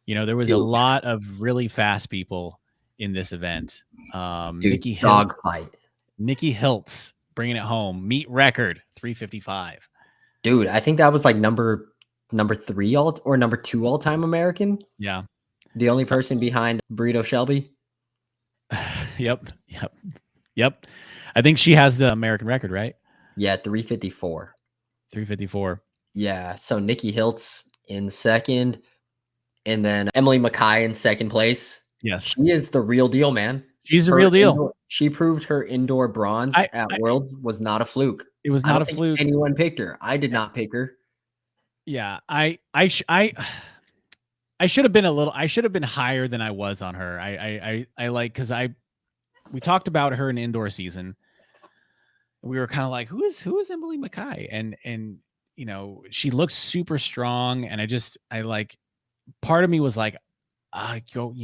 There was a lot of really fast people in this event. Nikki Hiltz bringing it home. Meet record 3:55. Dude, I think that was like number 3 or number 2 all-time American. Yeah. The only person behind Burrito Shelby. Yep. I think she has the American record, right? Yeah, 3:54. 3:54. Yeah. So Nikki Hiltz in second, and then Emily Mackay in second place. Yes. She is the real deal, man. She's the real deal. She proved her indoor bronze at Worlds was not a fluke. It was not a fluke. Anyone picked her. I did not pick her. Yeah, I should have been higher than I was on her. I like, because we talked about her in indoor season. We were kind of like, who is Emily Mackay? And she looks super strong, and I like, part of me was like, go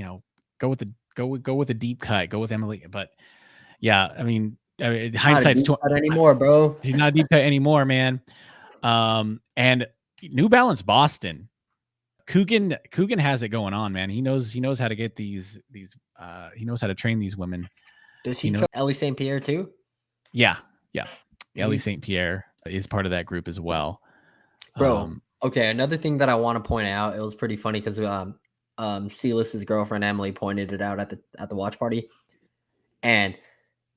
with the deep cut, go with Emily. But yeah, I mean, hindsight's not anymore, bro. She's not deep cut anymore, man. And New Balance Boston, Coogan has it going on, man. He knows how to get these he knows how to train these women. Does he know Ellie St. Pierre too? Yeah. Ellie St. Pierre is part of that group as well. Bro, okay, another thing that I want to point out, it was pretty funny because Silas's girlfriend Emily pointed it out at the watch party. And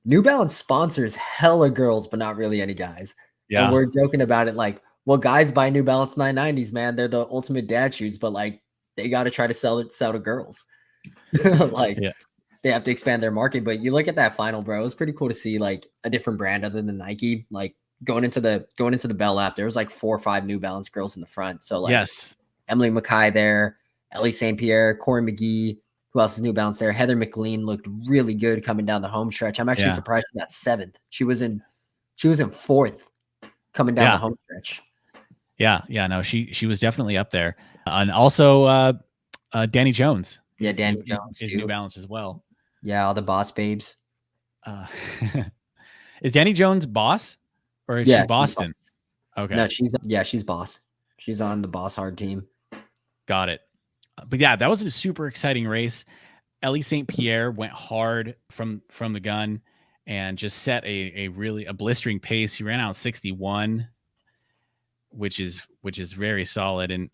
New Balance sponsors hella girls, but not really any guys. Yeah. And we're joking about it like, well, guys buy New Balance 990s, man. They're the ultimate dad shoes, but like they got to try to sell to girls. They have to expand their market. But you look at that final, bro. It was pretty cool to see like a different brand other than Nike. Like going into the Bell Lap, there was like 4 or 5 New Balance girls in the front. So like, yes, Emily Mackay there, Ellie St. Pierre, Corey McGee. Who else is New Balance there? Heather McLean looked really good coming down the home stretch. I'm actually surprised she got 7th. She was in 4th coming down the home stretch. Yeah. No, she was definitely up there. And also Danny Jones. Yeah, Danny Jones is New Balance as well. Yeah, all the boss babes. Is Danny Jones boss, or is she Boston? Okay. No, she's boss. She's on the Boss Hard team. Got it. But yeah, that was a super exciting race. Ellie St. Pierre went hard from the gun and just set a blistering pace. He ran out 61, which is very solid.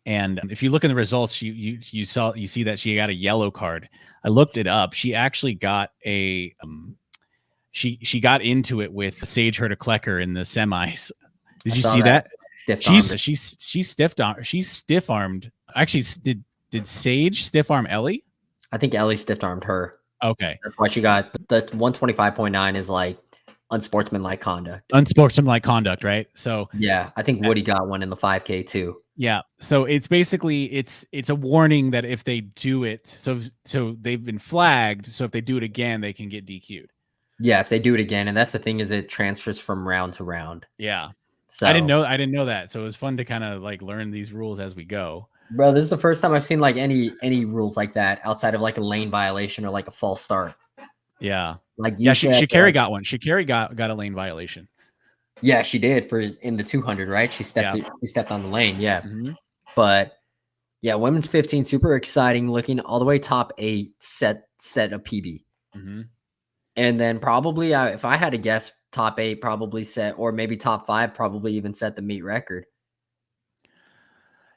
And if you look in the results, you see that she got a yellow card. I looked it up. She actually got a she got into it with Sage Herta-Klecker in the semis. Did you see that? She's stiff armed. Actually, did Sage stiff arm Ellie? I think Ellie stiff armed her. Okay, that's why she got the 125.9 is like unsportsmanlike conduct. Unsportsmanlike conduct, right? So yeah, I think Woody got one in the 5K too. Yeah, so it's basically it's a warning that if they do it, so they've been flagged. So if they do it again, they can get DQ'd. Yeah, if they do it again, and that's the thing, is it transfers from round to round. Yeah. So I didn't know that. So it was fun to kind of like learn these rules as we go. Bro, this is the first time I've seen like any rules like that outside of like a lane violation or like a false start. Yeah. Like Shikari got one. Shikari got a lane violation. Yeah, she did in the 200, right? She stepped on the lane. Yeah. Mm-hmm. But yeah, women's 15, super exciting, looking all the way top 8, set a PB. Mm-hmm. And then probably if I had to guess, top 8 probably set, or maybe top 5 probably even set the meet record.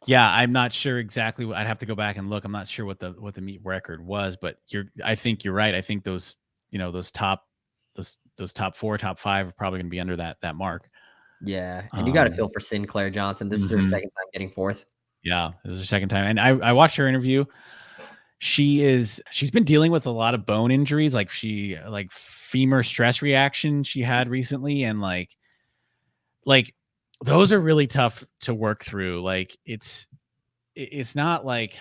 Yeah, I'm not sure exactly. I'd have to go back and look. I'm not sure what the meet record was, but I think you're right. I think those top 4, top 5 are probably going to be under that mark. Yeah, and you got to feel for Sinclair Johnson. This is her second time getting 4th. Yeah, it was her second time, and I watched her interview. She's been dealing with a lot of bone injuries, like femur stress reaction she had recently, and like those are really tough to work through. Like it's not like,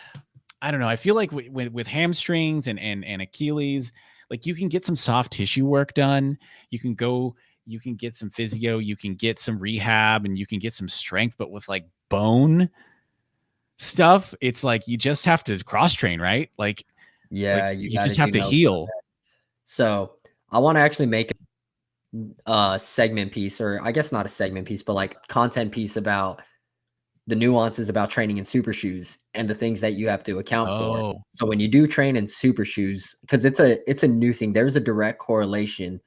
I don't know. I feel like with hamstrings and Achilles, like you can get some soft tissue work done. You can get some physio, you can get some rehab, and you can get some strength. But with like bone stuff, it's like you just have to cross train, right? Like Yeah, Like you you got to just have do to notes on heal. that. So I want to actually make a segment piece, or I guess not a segment piece, but like content piece about the nuances about training in super shoes and the things that you have to account for. Oh, So when you do train in super shoes, because it's a new thing, there's a direct correlation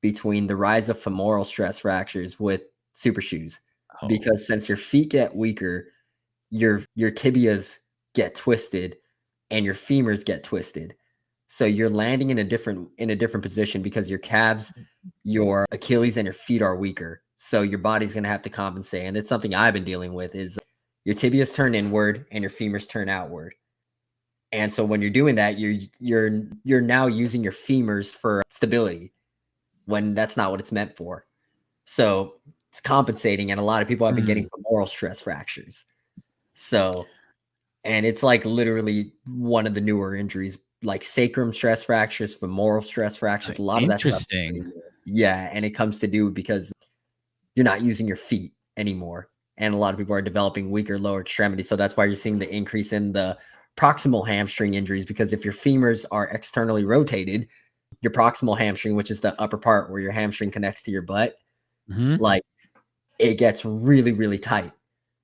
between the rise of femoral stress fractures with super shoes. oh, Because since your feet get weaker, your tibias get twisted and your femurs get twisted. So you're landing in a different position because your calves, your Achilles, and your feet are weaker. So your body's gonna have to compensate. And it's something I've been dealing with is your tibias turn inward and your femurs turn outward. And so when you're doing that, you're now using your femurs for stability when that's not what it's meant for. So it's compensating, and a lot of people have been getting femoral stress fractures. So, and it's like literally one of the newer injuries, like sacrum stress fractures, femoral stress fractures. A lot of that stuff. interesting. Yeah, and it comes to do because you're not using your feet anymore, and a lot of people are developing weaker lower extremities. So that's why you're seeing the increase in the proximal hamstring injuries, because if your femurs are externally rotated, your proximal hamstring, which is the upper part where your hamstring connects to your butt, Mhm. like it gets really, really tight.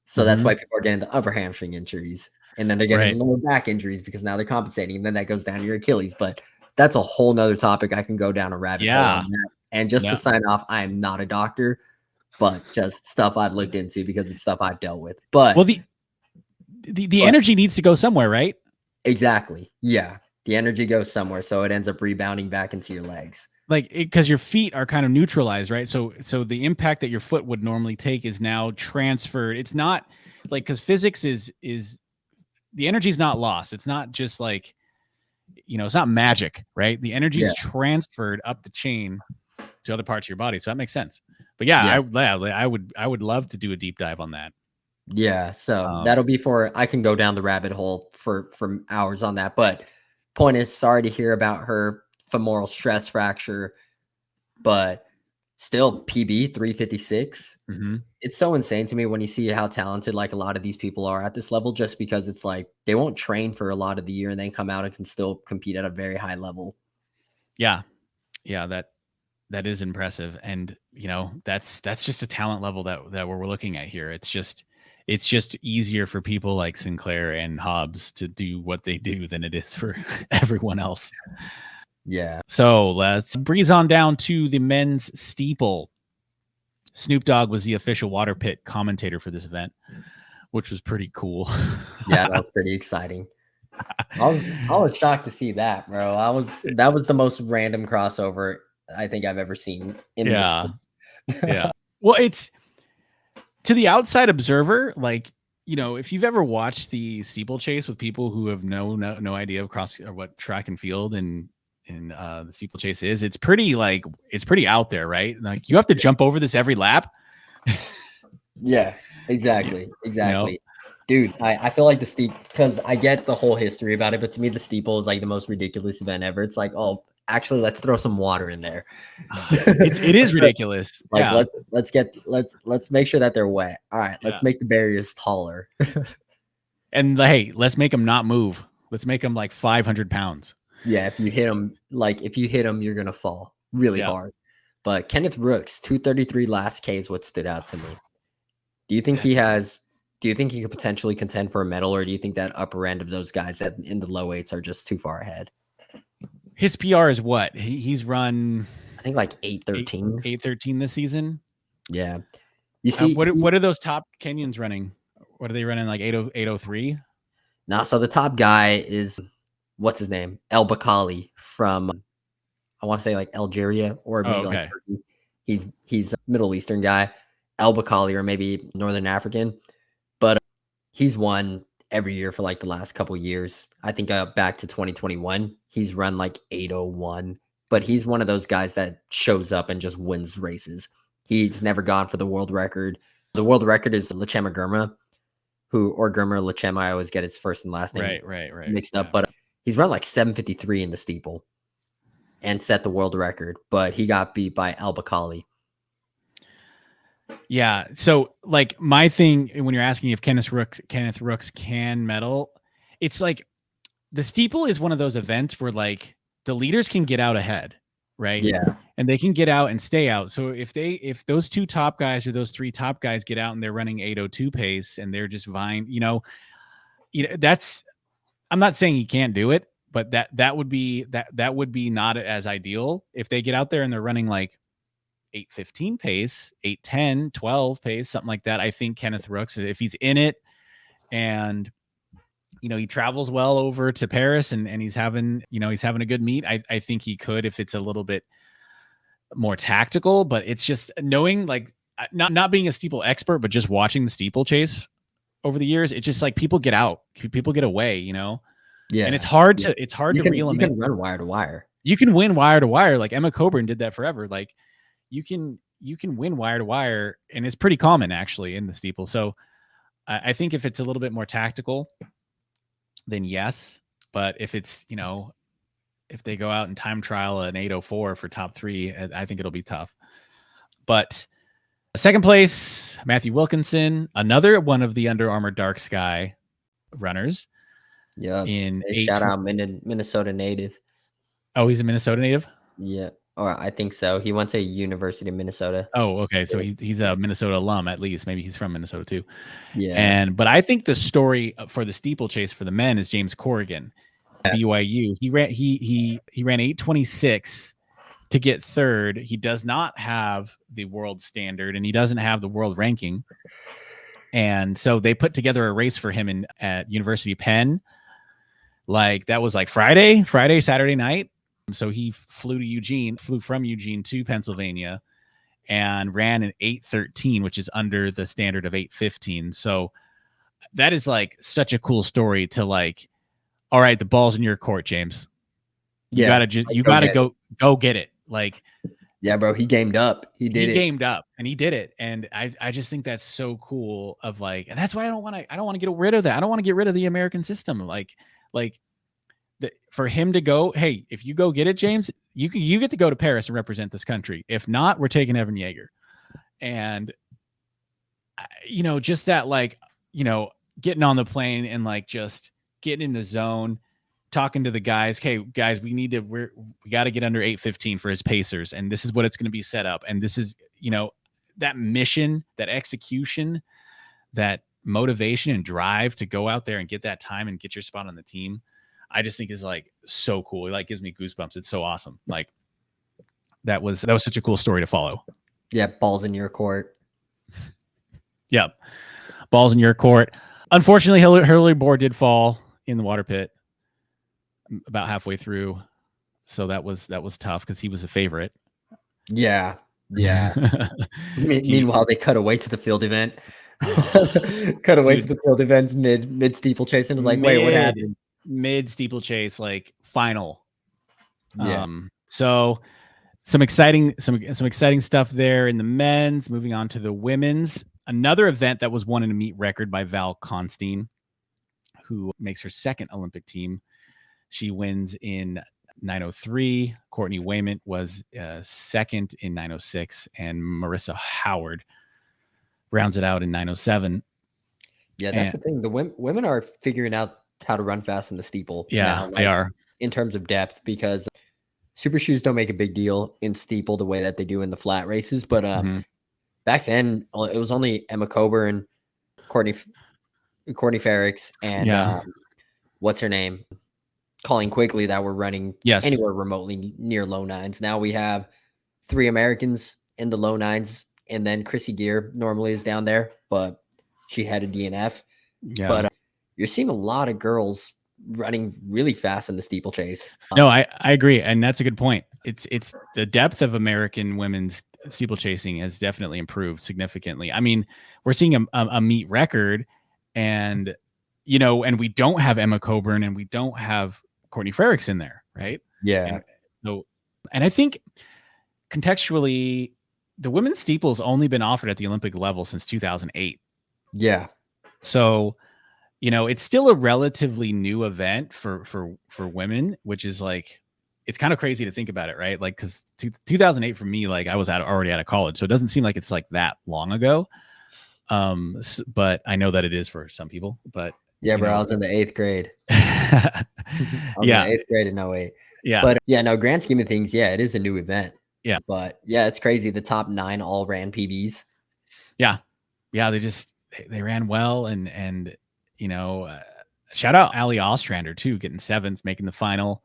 So that's Mhm. why people are getting the upper hamstring injuries. And then they're getting Right. the lower back injuries because now they're compensating. And then that goes down to your Achilles. But that's a whole nother topic. I can go down a rabbit hole Yeah. on that. And just to No. sign off, I am not a doctor, but just stuff I've looked into because it's stuff I've dealt with. But Well, the but energy needs to go somewhere, right? exactly. Yeah. The energy goes somewhere. So it ends up rebounding back into your legs. Like because your feet are kind of neutralized, right? So the impact that your foot would normally take is now transferred. It's not like because physics is the energy is not lost. It's not just like it's not magic, right? The energy Yeah. is transferred up the chain to other parts of your body. So that makes sense. But yeah, Yeah. I would love to do a deep dive on that. Yeah, so Um, that'll be for I can go down the rabbit hole for hours on that. But point is, sorry to hear about her femoral stress fracture, but still PB 356. mhm. It's so insane to me when you see how talented like a lot of these people are at this level, just because it's like they won't train for a lot of the year and then come out and can still compete at a very high level. Yeah, yeah, that is impressive, and that's just a talent level that we're looking at here. It's just easier for people like Sinclair and Hobbs to do what they do than it is for everyone else. Yeah. So let's breeze on down to the men's steeple. Snoop Dogg was the official water pit commentator for this event, which was pretty cool. Yeah, that was pretty exciting. I was shocked to see that, bro. That was the most random crossover I think I've ever seen in this. Yeah. Yeah. Well, it's to the outside observer, like, if you've ever watched the steeplechase with people who have no idea of cross or what track and field and the steeplechase is, it's pretty out there, right? Like you have to jump over this every lap. Yeah, You exactly. know? Exactly. Dude, I feel like the because I get the whole history about it, but to me, the steeple is like the most ridiculous event ever. It's like, oh, actually, let's throw some water in there. It is ridiculous. Like Yeah. let's make sure that they're wet. All right, Yeah. let's make the barriers taller. And hey, let's make them not move. Let's make them like 500 pounds. Yeah, if you hit them, you're gonna fall really Yeah. hard. But Kenneth Rooks, 233 last K is what stood out to me. Do you think he could potentially contend for a medal, or do you think that upper end of those guys that in the low eights are just too far ahead? His PR is what? He's run I think like 813. 813 this season. Yeah. You see, What are those top Kenyans running? What are they running, like 803? so the top guy is what's his name? El Bakali from I want to say like Algeria or maybe like Okay. Turkey. He's a Middle Eastern guy, El Bakali, or maybe Northern African, but he's won every year for like the last couple years. I think back to 2021, he's run like 801, but he's one of those guys that shows up and just wins races. He's never gone for the world record. The world record is Lachema Gurma, or Gurma Lachema. I always get his first and last name Right. mixed up, but he's run like 753 in the steeple and set the world record, but he got beat by Al Bakali. Yeah. So like my thing when you're asking if Kenneth Rooks can medal, it's like the steeple is one of those events where like the leaders can get out ahead, right? Yeah. And they can get out and stay out. So if those two top guys or those three top guys get out and they're running 8:02 pace and they're just vying, that's, I'm not saying he can't do it, but that would be not as ideal if they get out there and they're running like 8:15 pace, 8:10, 12 pace, something like that. I think Kenneth Rooks, if he's in it and he travels well over to Paris and he's having a good meet, I think he could, if it's a little bit more tactical. But it's just knowing, like, not being a steeple expert, but just watching the steeplechase over the years, it's just like people get out, people get away, Yeah. And it's hard to reel them in. You can run wire to wire. You can win wire to wire. Like Emma Coburn did that forever. Like you can win wire to wire, and it's pretty common actually in the steeple. So I think if it's a little bit more tactical, then yes. But if it's, if they go out and time trial an 8:04 for top 3, I think it'll be tough. But second place, Matthew Wilkinson, another one of the Under Armour Dark Sky runners. Yeah. In shout out Minnesota native. Oh, he's a Minnesota native? Yeah. Or I think so. He went to University of Minnesota. Oh, okay. So he's a Minnesota alum, at least. Maybe he's from Minnesota too. Yeah. But I think the story for the steeplechase for the men is James Corrigan, BYU. He ran 8:26 to get third. He does not have the world standard and he doesn't have the world ranking. And so they put together a race for him at University of Penn. Like that was like Saturday night. So he flew from Eugene to Pennsylvania and ran an 8:13, which is under the standard of 8:15. So that is like such a cool story to like, all right, the ball's in your court, James. You gotta go get it. Like, yeah, bro, he gamed up. He gamed up and he did it. And I just think that's so cool of like, and that's why I don't want to get rid of that. I don't want to get rid of the American system. For him to go, hey, if you go get it, James, you get to go to Paris and represent this country. If not, we're taking Evan Yeager. And just that, like, getting on the plane and like just getting in the zone, talking to the guys. Hey, guys, we got to get under 8:15 for his pacers, and this is what it's going to be set up. And this is, that mission, that execution, that motivation and drive to go out there and get that time and get your spot on the team. I just think is like so cool. It like gives me goosebumps. It's so awesome. Like that was such a cool story to follow. Yeah. Balls in your court. Yeah. Balls in your court. Unfortunately, Hillary Bohr did fall in the water pit about halfway through. So that was tough because he was a favorite. Yeah. Yeah. Meanwhile, they cut away to the field event. Cut away to the field events mid steeplechase, and was like, wait, what happened? Mid steeplechase, like final. Yeah. So some exciting stuff there in the men's. Moving on to the women's, another event that was won in a meet record by Val Constein, who makes her second Olympic team. She wins in 9:03. Courtney Wayment was second in 9:06, and Marissa Howard rounds it out in 9:07. Yeah, that's the thing. The women are figuring out how to run fast in the steeple. Yeah, now, they are. In terms of depth, because super shoes don't make a big deal in steeple the way that they do in the flat races. But back then, it was only Emma Coburn, Courtney Ferricks, and what's her name? Colleen Quigley that were running anywhere remotely near low nines. Now we have 3 Americans in the low nines, and then Chrissy Gear normally is down there, but she had a DNF. Yeah. But you're seeing a lot of girls running really fast in the steeplechase. No, I agree, and that's a good point. It's the depth of American women's steeplechasing has definitely improved significantly. I mean, we're seeing a meet record, and and we don't have Emma Coburn, and we don't have Courtney Ferricks in there, right? Yeah. And I think contextually, the women's steeple has only been offered at the Olympic level since 2008. Yeah. So, it's still a relatively new event for women, which is like, it's kind of crazy to think about it, right? Like, because 2008 for me, like I was already out of college, so it doesn't seem like it's like that long ago. But I know that it is for some people. But Yeah, bro, I was in the 8th grade. I was in the 8th grade in 08. Yeah. But yeah, no, grand scheme of things, yeah, it is a new event. Yeah. But yeah, it's crazy. The top 9 all ran PBs. Yeah. Yeah. They ran well. And shout out Ali Ostrander too, getting 7th, making the final.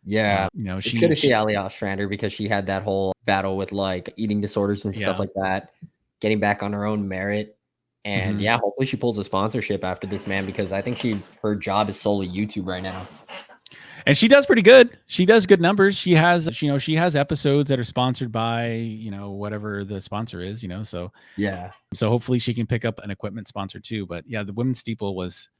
Yeah. It's good to see Ali Ostrander because she had that whole battle with like eating disorders and stuff like that, getting back on her own merit. And yeah, hopefully she pulls a sponsorship after this, man, because I think her job is solely YouTube right now. And she does pretty good. She does good numbers. She has episodes that are sponsored by, whatever the sponsor is, so yeah. So hopefully she can pick up an equipment sponsor too. But yeah, the women's steeple was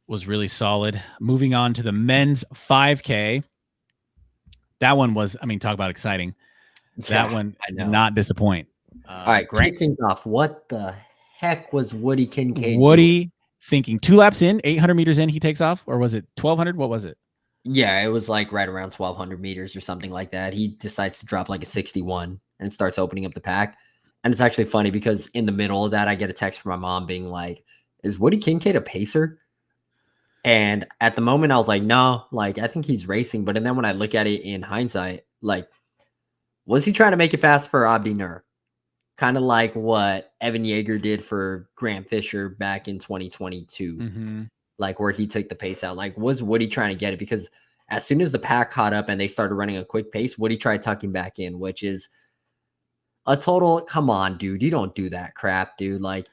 really solid. Moving on to the men's 5K. That one was, talk about exciting. That one did not disappoint. All right, kick things off. What the heck was Woody Kincaid doing? Thinking 2 laps in, 800 meters in, he takes off? Or was it 1,200? What was it? Yeah, it was like right around 1,200 meters or something like that. He decides to drop like a 61 and starts opening up the pack. And it's actually funny because in the middle of that, I get a text from my mom being like, is Woody Kincaid a pacer? And at the moment, I was like, no, like, I think he's racing. But then when I look at it in hindsight, like, was he trying to make it fast for Abdi Nur? Kind of like what Evan Yeager did for Grant Fisher back in 2022, like where he took the pace out. Like, was Woody trying to get it? Because as soon as the pack caught up and they started running a quick pace, Woody tried tucking back in, which is a total, come on, dude. You don't do that crap, dude. Like,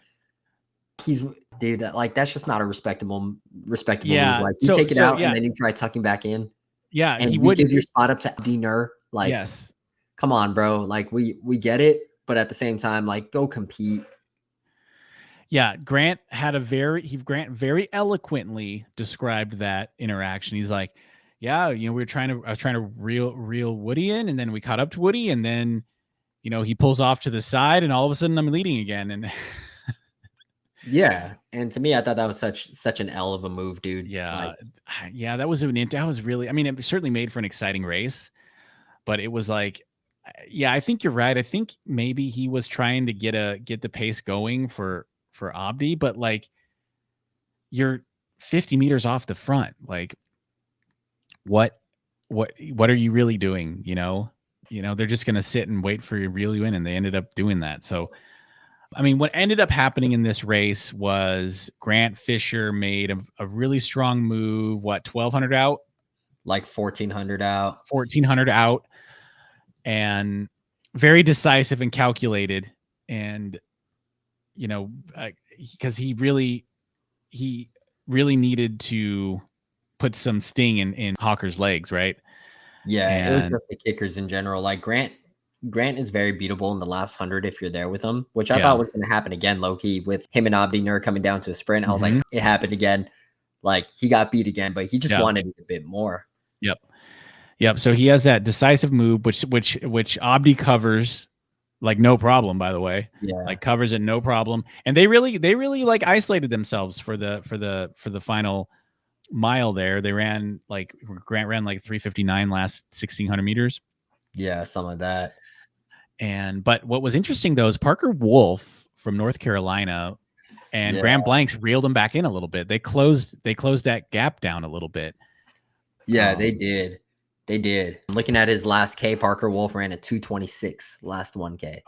like, that's just not a respectable move. Like, you take it out and then you try tucking back in. Yeah. And he would give your spot up to Abdi Nur. Like, yes. Come on, bro. Like, we get it. But at the same time, like, go compete. Yeah, Grant very eloquently described that interaction. He's like, yeah, I was trying to reel Woody in, and then we caught up to Woody, and then, he pulls off to the side, and all of a sudden I'm leading again. And yeah, and to me, I thought that was such an L of a move, dude. Yeah, that was really. It certainly made for an exciting race, but it was like, yeah, I think you're right. I think maybe he was trying to get the pace going for Abdi, but like, you're 50 meters off the front. Like, what are you really doing? They're just going to sit and wait for you to reel you in. And they ended up doing that. So, what ended up happening in this race was Grant Fisher made a really strong move. 1,200 out? Like 1,400 out. 1,400 out. And very decisive and calculated. And, because he really needed to put some sting in Hocker's legs, right? Yeah, it was just the kickers in general. Like, Grant is very beatable in the last 100 if you're there with him, which I thought was going to happen again, low-key, with him and Abdi Nur coming down to a sprint. I was like, it happened again. Like, he got beat again, but he just wanted it a bit more. Yep. So he has that decisive move, which Abdi covers like no problem, by the way. Yeah. Like, covers it no problem. And they really like isolated themselves for the final mile there. Grant ran like 3:59 last 1,600 meters. Yeah, some of that. But what was interesting though is Parker Wolf from North Carolina and Graham Blanks reeled him back in a little bit. They closed that gap down a little bit. Yeah, they did. I'm looking at his last K. Parker Wolf ran at 2:26 last 1K.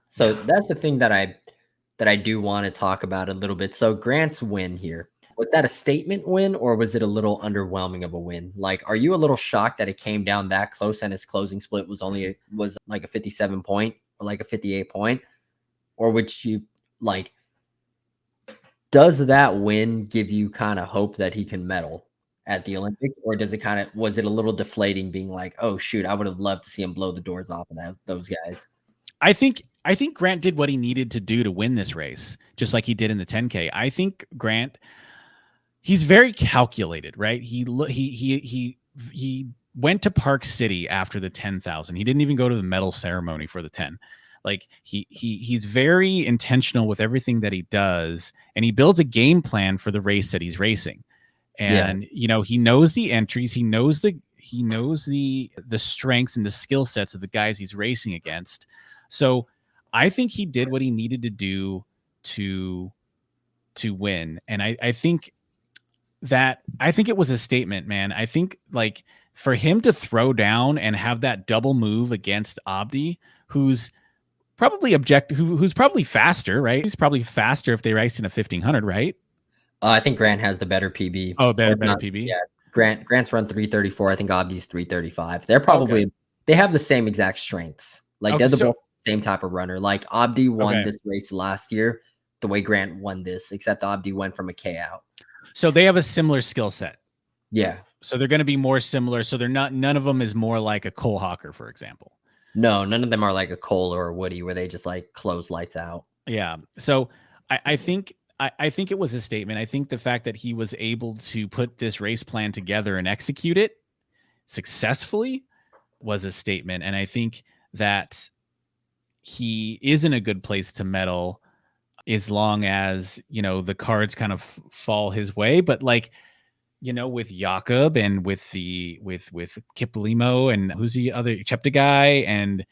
So that's the thing that I do want to talk about a little bit. So Grant's win here, was that a statement win or was it a little underwhelming of a win? Like, are you a little shocked that it came down that close and his closing split was like a 57 point or like a 58 point? Or would you like, does that win give you kind of hope that he can medal at the Olympics, or was it a little deflating being like, oh shoot, I would have loved to see him blow the doors off of those guys? I think Grant did what he needed to do to win this race, just like he did in the 10K. I think Grant, he's very calculated, right? He went to Park City after the 10,000. He didn't even go to the medal ceremony for the 10. Like, he's very intentional with everything that he does, and he builds a game plan for the race that he's racing. And he knows the entries, he knows the strengths and the skill sets of the guys he's racing against. So I think he did what he needed to do to to win. And I think it was a statement, man. I think like for him to throw down and have that double move against Abdi, who's probably who's probably faster, right? He's probably faster if they raced in a 1500, right? I think Grant has the better PB. Oh, better PB. Yeah, Grant's run 334. I think Abdi's 335. They're probably they have the same exact strengths. Like they're the same type of runner. Like Abdi won this race last year, the way Grant won this, except Abdi went from a K out. So they have a similar skill set. Yeah. So they're going to be more similar. So they're not. None of them is more like a Cole Hocker, for example. No, none of them are like a Cole or a Woody where they just like close lights out. Yeah. So I think it was a statement. I think the fact that he was able to put this race plan together and execute it successfully was a statement. And I think that he is in a good place to medal as long as, you know, the cards kind of fall his way. But like, you know, with Jakob and with Kiplimo and who's the other Cheptegei, and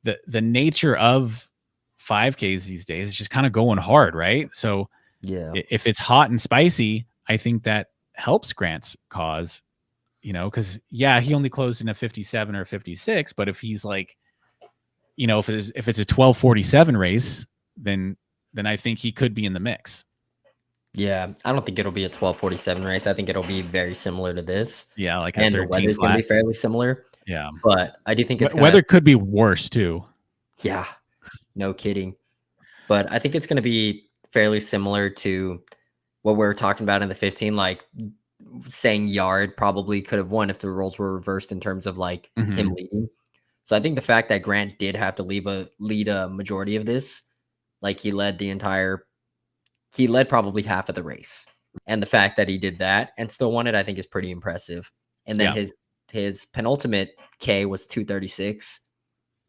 the nature of 5Ks these days is just kind of going hard, right? So yeah, if it's hot and spicy, I think that helps Grant's cause, you know, because yeah, he only closed in a 57 or 56, but if he's like, you know, if it's a 12:47 race, then I think he could be in the mix. Yeah, I don't think it'll be a 12:47 race. I think it'll be very similar to this. Yeah, like and the weather's gonna be fairly similar. Yeah, but I do think it's weather could be worse too. Yeah, no kidding. But I think it's going to be fairly similar to what we were talking about in the 15. Like saying Yard probably could have won if the roles were reversed in terms of like him leading. So I think the fact that Grant did have to lead a majority of this, like he led probably half of the race. And the fact that he did that and still won it, I think is pretty impressive. And then his penultimate K was 236.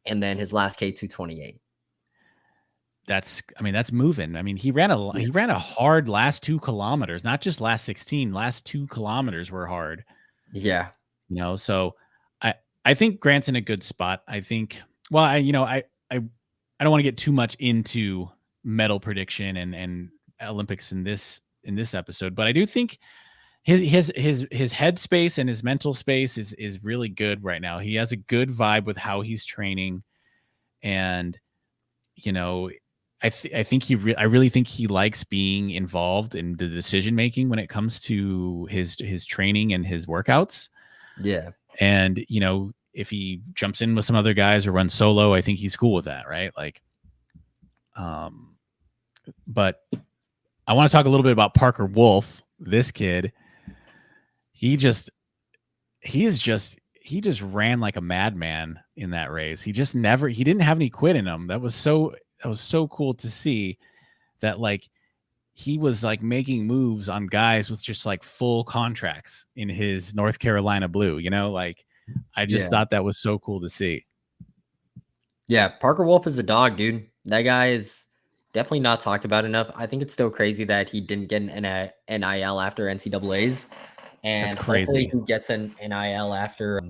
And then his last K 228. That's moving. I mean, he ran a hard last 2 kilometers, not just last 16. Last 2 kilometers were hard. Yeah, you know. So I think Grant's in a good spot. I think. Well, I don't want to get too much into medal prediction and Olympics in this episode, but I do think his headspace and his mental space is really good right now. He has a good vibe with how he's training, and you know, I really think he likes being involved in the decision making when it comes to his training and his workouts. Yeah, and you know, if he jumps in with some other guys or runs solo, I think he's cool with that, right? Like, but I want to talk a little bit about Parker Wolf. This kid, he just ran like a madman in that race. He didn't have any quit in him. That was so cool to see that, like, he was like making moves on guys with just like full contracts in his North Carolina blue, you know, like I just thought that was so cool to see. Yeah. Parker Wolf is a dog, dude. That guy is definitely not talked about enough. I think it's still crazy that he didn't get an NIL after NCAAs. And that's crazy. He gets an NIL after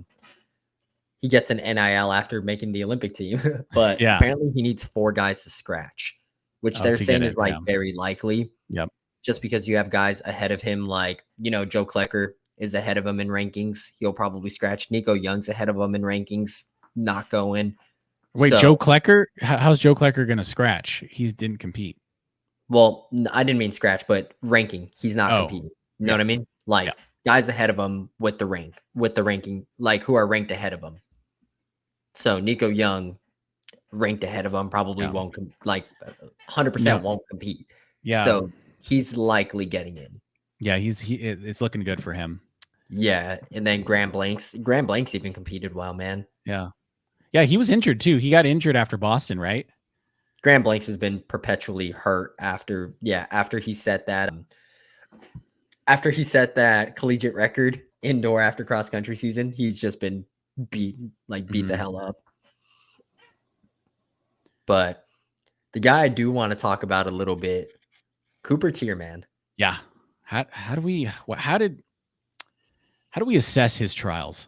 making the Olympic team. But apparently he needs 4 guys to scratch, which they're saying is like very likely. Yep. Just because you have guys ahead of him, like, you know, Joe Klecker is ahead of him in rankings. He'll probably scratch. Nico Young's ahead of him in rankings, not going. Wait, so, Joe Klecker? How's Joe Klecker going to scratch? He didn't compete. Well, I didn't mean scratch, but ranking. He's not competing. You know what I mean? Like guys ahead of him with the ranking, like who are ranked ahead of him. So Nico Young, ranked ahead of him, probably won't 100% won't compete. Yeah. So he's likely getting in. Yeah, it's looking good for him. Yeah, and then Graham Blanks even competed well, man. Yeah. Yeah, he was injured too. He got injured after Boston, right? Graham Blanks has been perpetually hurt after he set that collegiate record indoor after cross country season. He's just been beat the hell up. But the guy I do want to talk about a little bit, Cooper Tier, man. Yeah. How do we assess his trials?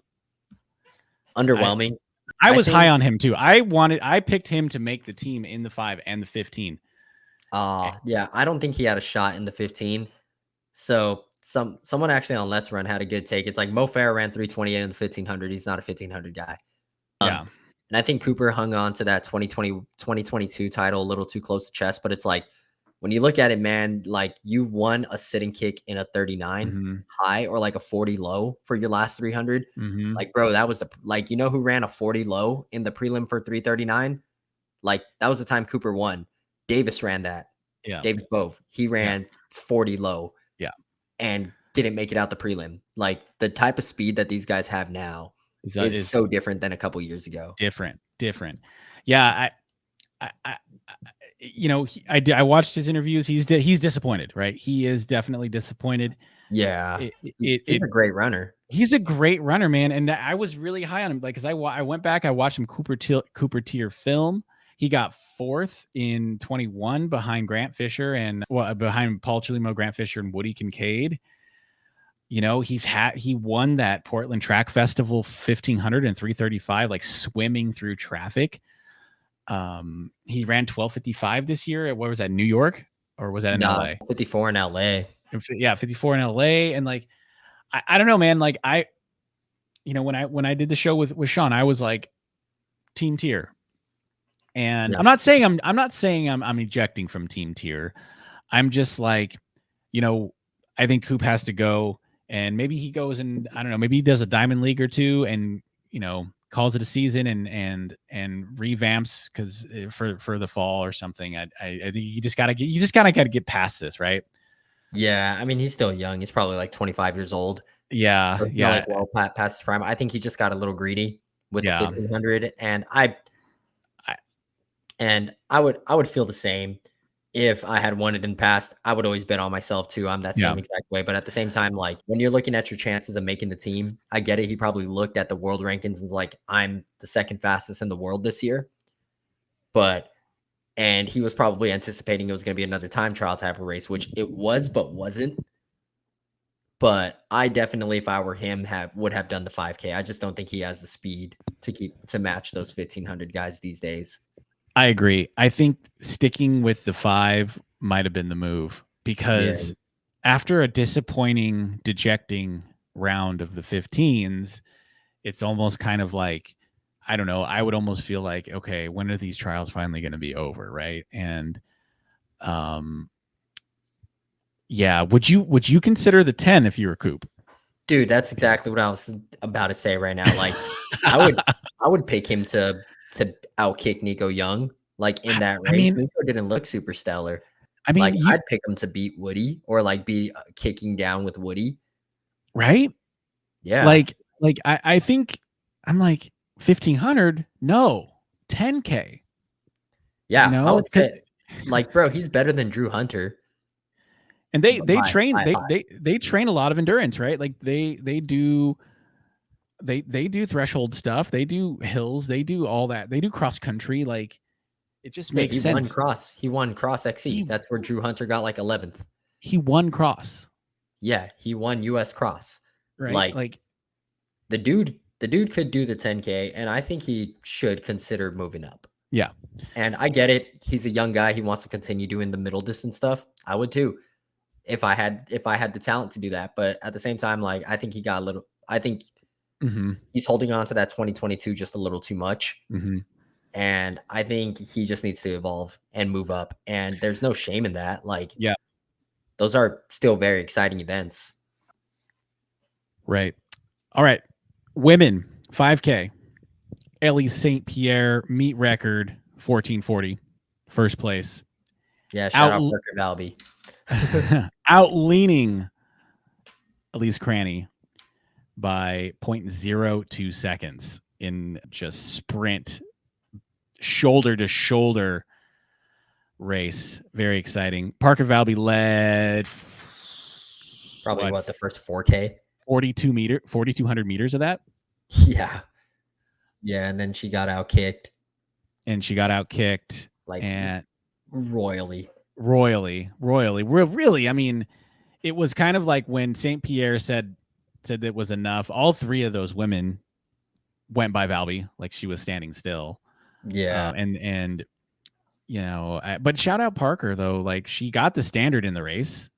Underwhelming. I was high on him too. I picked him to make the team in the 5 and the 15. Yeah, I don't think he had a shot in the 15. So someone actually on Let's Run had a good take. It's like Mo Farah ran 328 in the 1500. He's not a 1500 guy. Yeah. And I think Cooper hung on to that 2022 title a little too close to chest. But it's like, when you look at it, man, like you won a sitting kick in a 39 high or like a 40 low for your last 300. Like, bro, that was like, you know who ran a 40 low in the prelim for 339? Like, that was the time Cooper won. Davis ran that. Yeah. Davis Bove. He ran 40 low. Yeah. And didn't make it out the prelim. Like, the type of speed that these guys have now is so different than a couple years ago. Different. Yeah. I watched his interviews. He's disappointed, right? He is definitely disappointed. Yeah. He's a great runner. He's a great runner, man. And I was really high on him. Like, cause I went back, I watched him Cooper tier film. He got 4th in 21 behind Grant Fisher and behind Paul Chilimo, Grant Fisher, and Woody Kincaid. You know, he won that Portland Track Festival 1500 and 335, like swimming through traffic. He ran 12:55 this year at, what was that, New York, or was that in LA? 54 in LA. Yeah, 54 in LA. And like, I don't know, man. Like when I did the show with Sean, I was like team tier. And yeah. I'm not saying I'm ejecting from team tier. I'm just like, I think Coop has to go, and maybe he goes and I don't know, maybe he does a diamond league or two and, calls it a season and revamps because for the fall or something. I think you just kind of got to get past this, right? Yeah, I mean, he's still young. He's probably like 25 years old. Yeah, yeah. Like, well, past his prime. I think he just got a little greedy with the 1500, and I would feel the same if I had won it in the past. I would always bet on myself too. I'm that same exact way. But at the same time, like when you're looking at your chances of making the team, I get it. He probably looked at the world rankings and was like, I'm the second fastest in the world this year. And he was probably anticipating it was going to be another time trial type of race, which it was, but wasn't. But I definitely, if I were him, would have done the 5K. I just don't think he has the speed to match those 1500 guys these days. I agree. I think sticking with the 5 might have been the move, because after a disappointing, dejecting round of the 15s, it's almost kind of like, I don't know, I would almost feel like, okay, when are these trials finally going to be over, right? And yeah, would you consider the 10 if you were Coop? Dude, that's exactly what I was about to say right now. Like, I would pick him to outkick Nico Young, like in that race. I mean, Nico didn't look super stellar. I mean, like, I'd pick him to beat Woody or like be kicking down with Woody. Right? Yeah. Like I think I'm like 1500, no, 10K. Yeah, I would say, like, bro, he's better than Drew Hunter. And they train a lot of endurance, right? Like they do threshold stuff, they do hills, they do all that, they do cross country. Like, it just makes sense. He won cross XC. That's where Drew Hunter got like 11th. He won cross. Yeah, he won US cross. Right. Like the dude could do the 10K, and I think he should consider moving up. Yeah. And I get it. He's a young guy. He wants to continue doing the middle distance stuff. I would too, if I had the talent to do that. But at the same time, like, I think he's holding on to that 2022 just a little too much. And I think he just needs to evolve and move up. And there's no shame in that. Like, yeah, those are still very exciting events. Right. All right. Women, 5K. Ellie St. Pierre, meet record, 1440. First place. Yeah, shout out Parker Valby. Outleaning Elise Cranny by 0.02 seconds in just sprint, shoulder to shoulder race. Very exciting. Parker Valby led probably the first 4K, 4,200 meters of that. Yeah, and then she got outkicked, like, and royally. Really, I mean, it was kind of like when St. Pierre said it was enough. All 3 of those women went by Valby like she was standing still. Yeah. And but shout out Parker though. Like she got the standard in the race.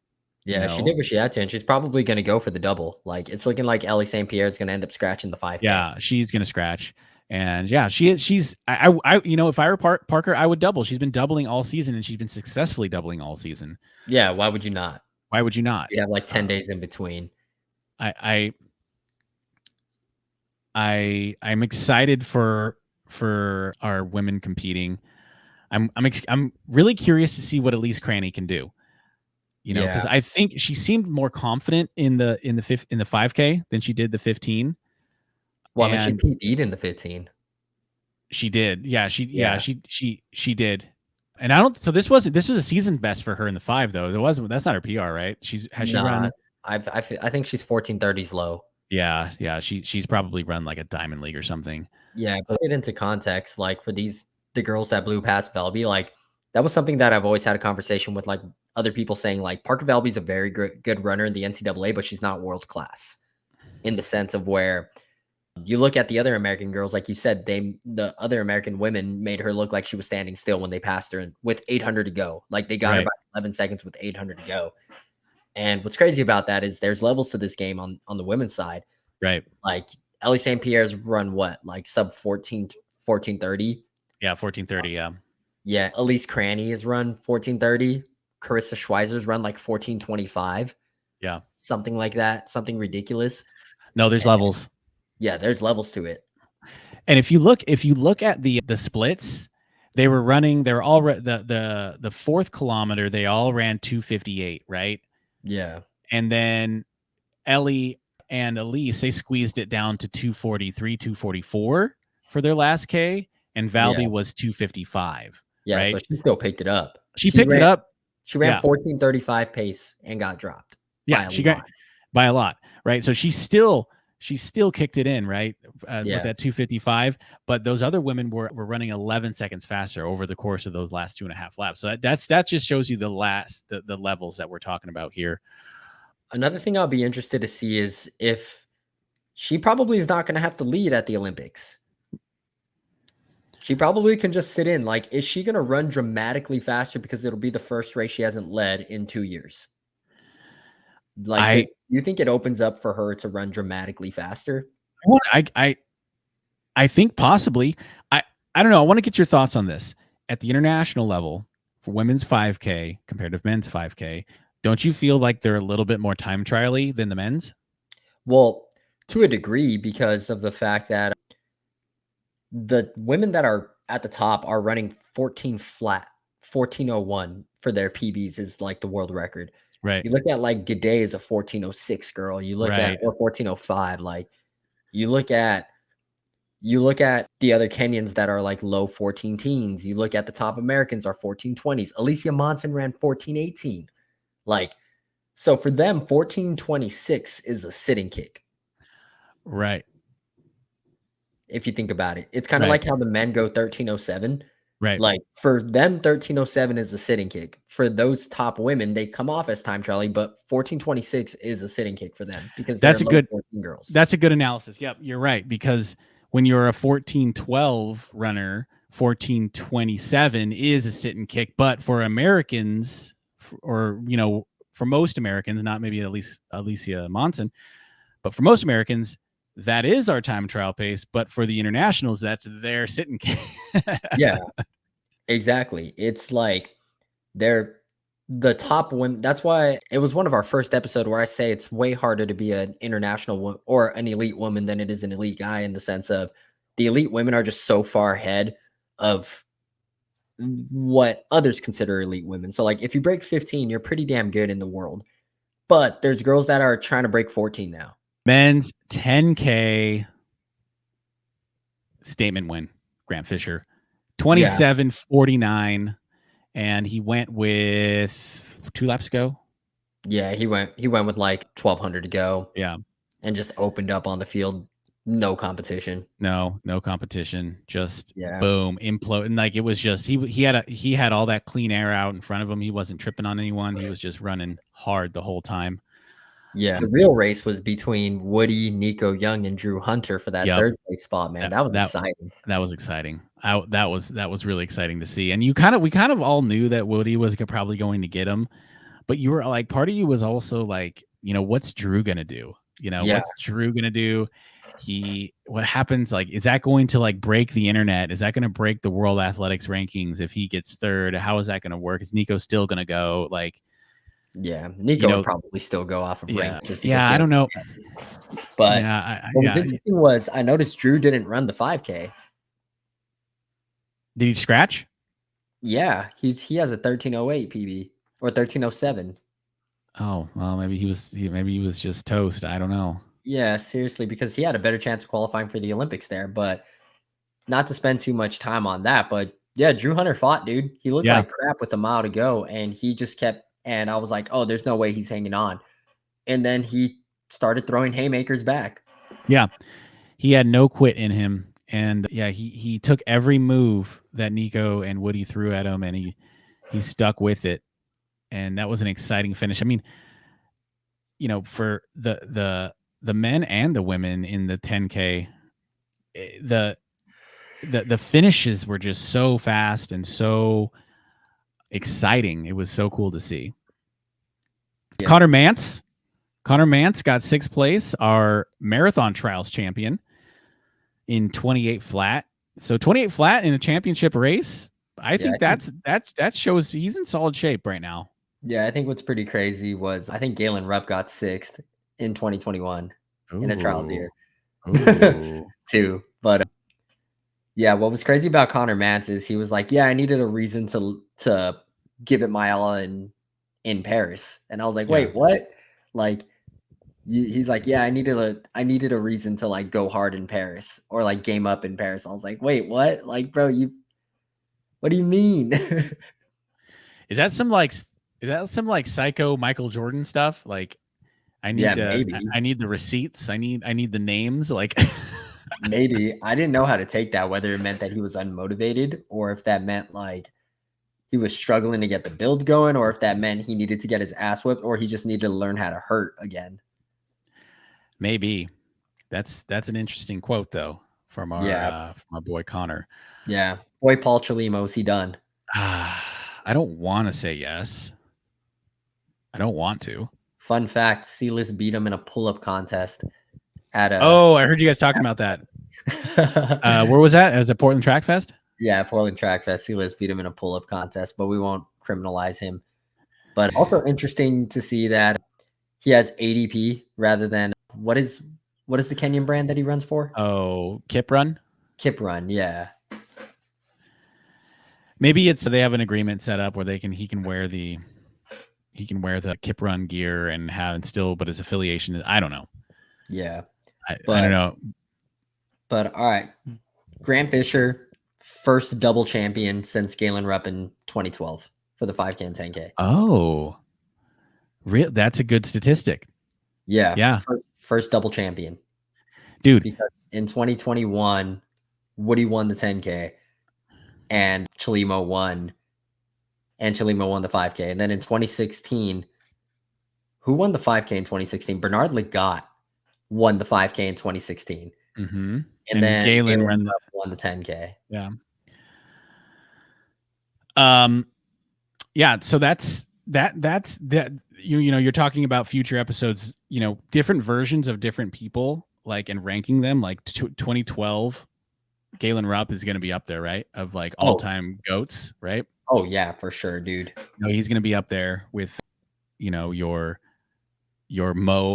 Yeah, she did what she had to, and she's probably going to go for the double. Like it's looking like Ellie St. Pierre is going to end up scratching the 5K. Yeah, she's going to scratch. And yeah, she's if I were Parker, I would double. She's been doubling all season, and she's been successfully doubling all season. Yeah, why would you not? Why would you not? You have like 10 days in between. I'm excited for our women competing. I'm really curious to see what Elise Cranny can do. Because I think she seemed more confident in the 5K than she did the 15. Well, I mean, she PB'd in the 15. She did. Yeah, she did. And I don't. So this was a season best for her in the 5 though. That's not her PR, right? She run. I think she's 14:30s low. Yeah. She's probably run like a Diamond League or something. Yeah, but it into context, like for the girls that blew past Velby, like that was something that I've always had a conversation with like other people saying like Parker Velby's a very good runner in the NCAA, but she's not world class in the sense of where you look at the other American girls, like you said, the other American women made her look like she was standing still when they passed her with 800 to go. Like they got her about 11 seconds with 800 to go. And what's crazy about that is there's levels to this game on the women's side. Right. Like Ellie St. Pierre's run what? Like sub 14:30? Yeah, 14:30, yeah. Yeah, Elise Cranny has run 14:30. Carissa Schweizer's run like 14:25. Yeah. Something like that. Something ridiculous. No, there's levels. Yeah, there's levels to it. And if you look at the splits, they were all the 4th kilometer, they all ran 2:58, right? Yeah. And then Ellie and Elise, they squeezed it down to 2:43, 2:44 for their last K, and Valby was 2:55. Yeah, right? So she still picked it up. She picked it up. She ran 14:35 pace and got dropped. Yeah, she got by a lot, right? So she still kicked it in, right? With that 2:55, but those other women were running 11 seconds faster over the course of those last 2.5 laps. So that just shows you the levels that we're talking about here. Another thing I'll be interested to see is if she probably is not going to have to lead at the Olympics. She probably can just sit in. Like, is she going to run dramatically faster because it'll be the first race she hasn't led in 2 years? Like, you think it opens up for her to run dramatically faster? I think possibly. I don't know. I want to get your thoughts on this. At the international level, for women's 5K compared to men's 5K, don't you feel like they're a little bit more time trial-y than the men's? Well, to a degree, because of the fact that the women that are at the top are running 14 flat, 14:01 for their PBs is like the world record. Right. You look at like Gade is a 14:06 girl. You look at or 14:05. Like you look at the other Kenyans that are like low 14 teens. You look at the top Americans are 14:20s. Alicia Monson ran 14:18. Like, so for them, 14:26 is a sitting kick. Right. If you think about it, it's kind of like how the men go 13:07. Right. Like for them, 13:07 is a sitting kick. For those top women, they come off as time trialing, but 14:26 is a sitting kick for them because that's a good 14 girls. That's a good analysis. Yep, you're right. Because when you're a 14:12 runner, 14:27 is a sit and kick. But for Americans, or for most Americans, not maybe at least Alicia Monson, but for most Americans, that is our time trial pace. But for the internationals, that's their sit and kick. Yeah, exactly. It's like they're the top women. That's why it was one of our first episode where I say it's way harder to be an international or an elite woman than it is an elite guy, in the sense of the elite women are just so far ahead of what others consider elite women. So like if you break 15, you're pretty damn good in the world. But there's girls that are trying to break 14 now. Men's 10K statement win, Grant Fisher, 27:49, and he went with 2 laps ago. Yeah, he went with like 1,200 to go. Yeah, and just opened up on the field. No competition. No competition. Just boom, implode. And like it was just he had all that clean air out in front of him. He wasn't tripping on anyone. He was just running hard the whole time. Yeah, the real race was between Woody, Nico Young, and Drew Hunter for that Yep. third place spot, man. That was exciting. That was exciting. That was really exciting to see. And we kind of all knew that Woody was probably going to get him, but you were like, part of you was also like, what's Drew gonna do? Yeah. What's Drew gonna do? What happens? Like, is that going to like break the internet? Is that going to break the world athletics rankings if he gets third? How is that going to work? Is Nico still going to go? Like, yeah, Nico would probably still go off of rank. Just because I don't know. But yeah, what was interesting was I noticed Drew didn't run the 5K. Did he scratch? Yeah, he has a 13:08 PB or 13:07. Oh, well, maybe he was just toast. I don't know. Yeah, seriously, because he had a better chance of qualifying for the Olympics there, but not to spend too much time on that. But yeah, Drew Hunter fought, dude. He looked like crap with a mile to go, and he just kept. And I was like, oh, there's no way he's hanging on. And then he started throwing haymakers back. Yeah, he had no quit in him, and yeah, he took every move that Nico and Woody threw at him, and he stuck with it, and that was an exciting finish. I mean, for the men and the women in the 10K, the finishes were just so fast and so exciting. It was so cool to see. Yeah. Connor Mance got 6th place, our marathon trials champion in 28 flat. So 28 flat in a championship race. I think that shows he's in solid shape right now. Yeah, I think what's pretty crazy was I think Galen Rupp got 6th in 2021 in a trials year too. But yeah, what was crazy about Connor Mance is he was like, yeah, I needed a reason to give it my all in Paris. And I was like, wait, what? Like, he's like, yeah, I needed a reason to like go hard in Paris or like game up in Paris. I was like, wait, what? Like, bro, what do you mean? Is that some like psycho Michael Jordan stuff? Like, I need I need the receipts. I need the names. Like, maybe. I didn't know how to take that, whether it meant that he was unmotivated or if that meant like he was struggling to get the build going, or if that meant he needed to get his ass whipped, or he just needed to learn how to hurt again. Maybe. That's an interesting quote though from our from my boy Connor. Yeah. Boy Paul Chalimo, is he done? I don't want to say yes. I don't want to. Fun fact, Silas beat him in a pull-up contest at a I heard you guys talking about that. Where was that? It was at Portland Track Fest? Yeah, Portland Track Fest. Silas beat him in a pull-up contest, but we won't criminalize him. But also interesting to see that he has ADP rather than what is the Kenyan brand that he runs for? Oh, Kip Run? Kip Run, yeah. Maybe they have an agreement set up where he can wear the Kip Run gear but his affiliation is, I don't know. Yeah. I don't know. But all right. Grant Fisher, first double champion since Galen Rupp in 2012 for the 5K and 10K. Oh, that's a good statistic. Yeah. Yeah. First double champion. Dude. Because in 2021, Woody won the 10K and Chalimo won the 5K. And then in 2016, who won the 5K in 2016? Bernard Legat won the 5K in 2016. Mm-hmm. And then Galen won the 10K. Yeah. Yeah. So that's you're talking about future episodes, different versions of different people, like, and ranking them, like 2012, Galen Rupp is going to be up there, right? Of like all-time goats, right? Oh yeah, for sure, dude. He's going to be up there with, your Mo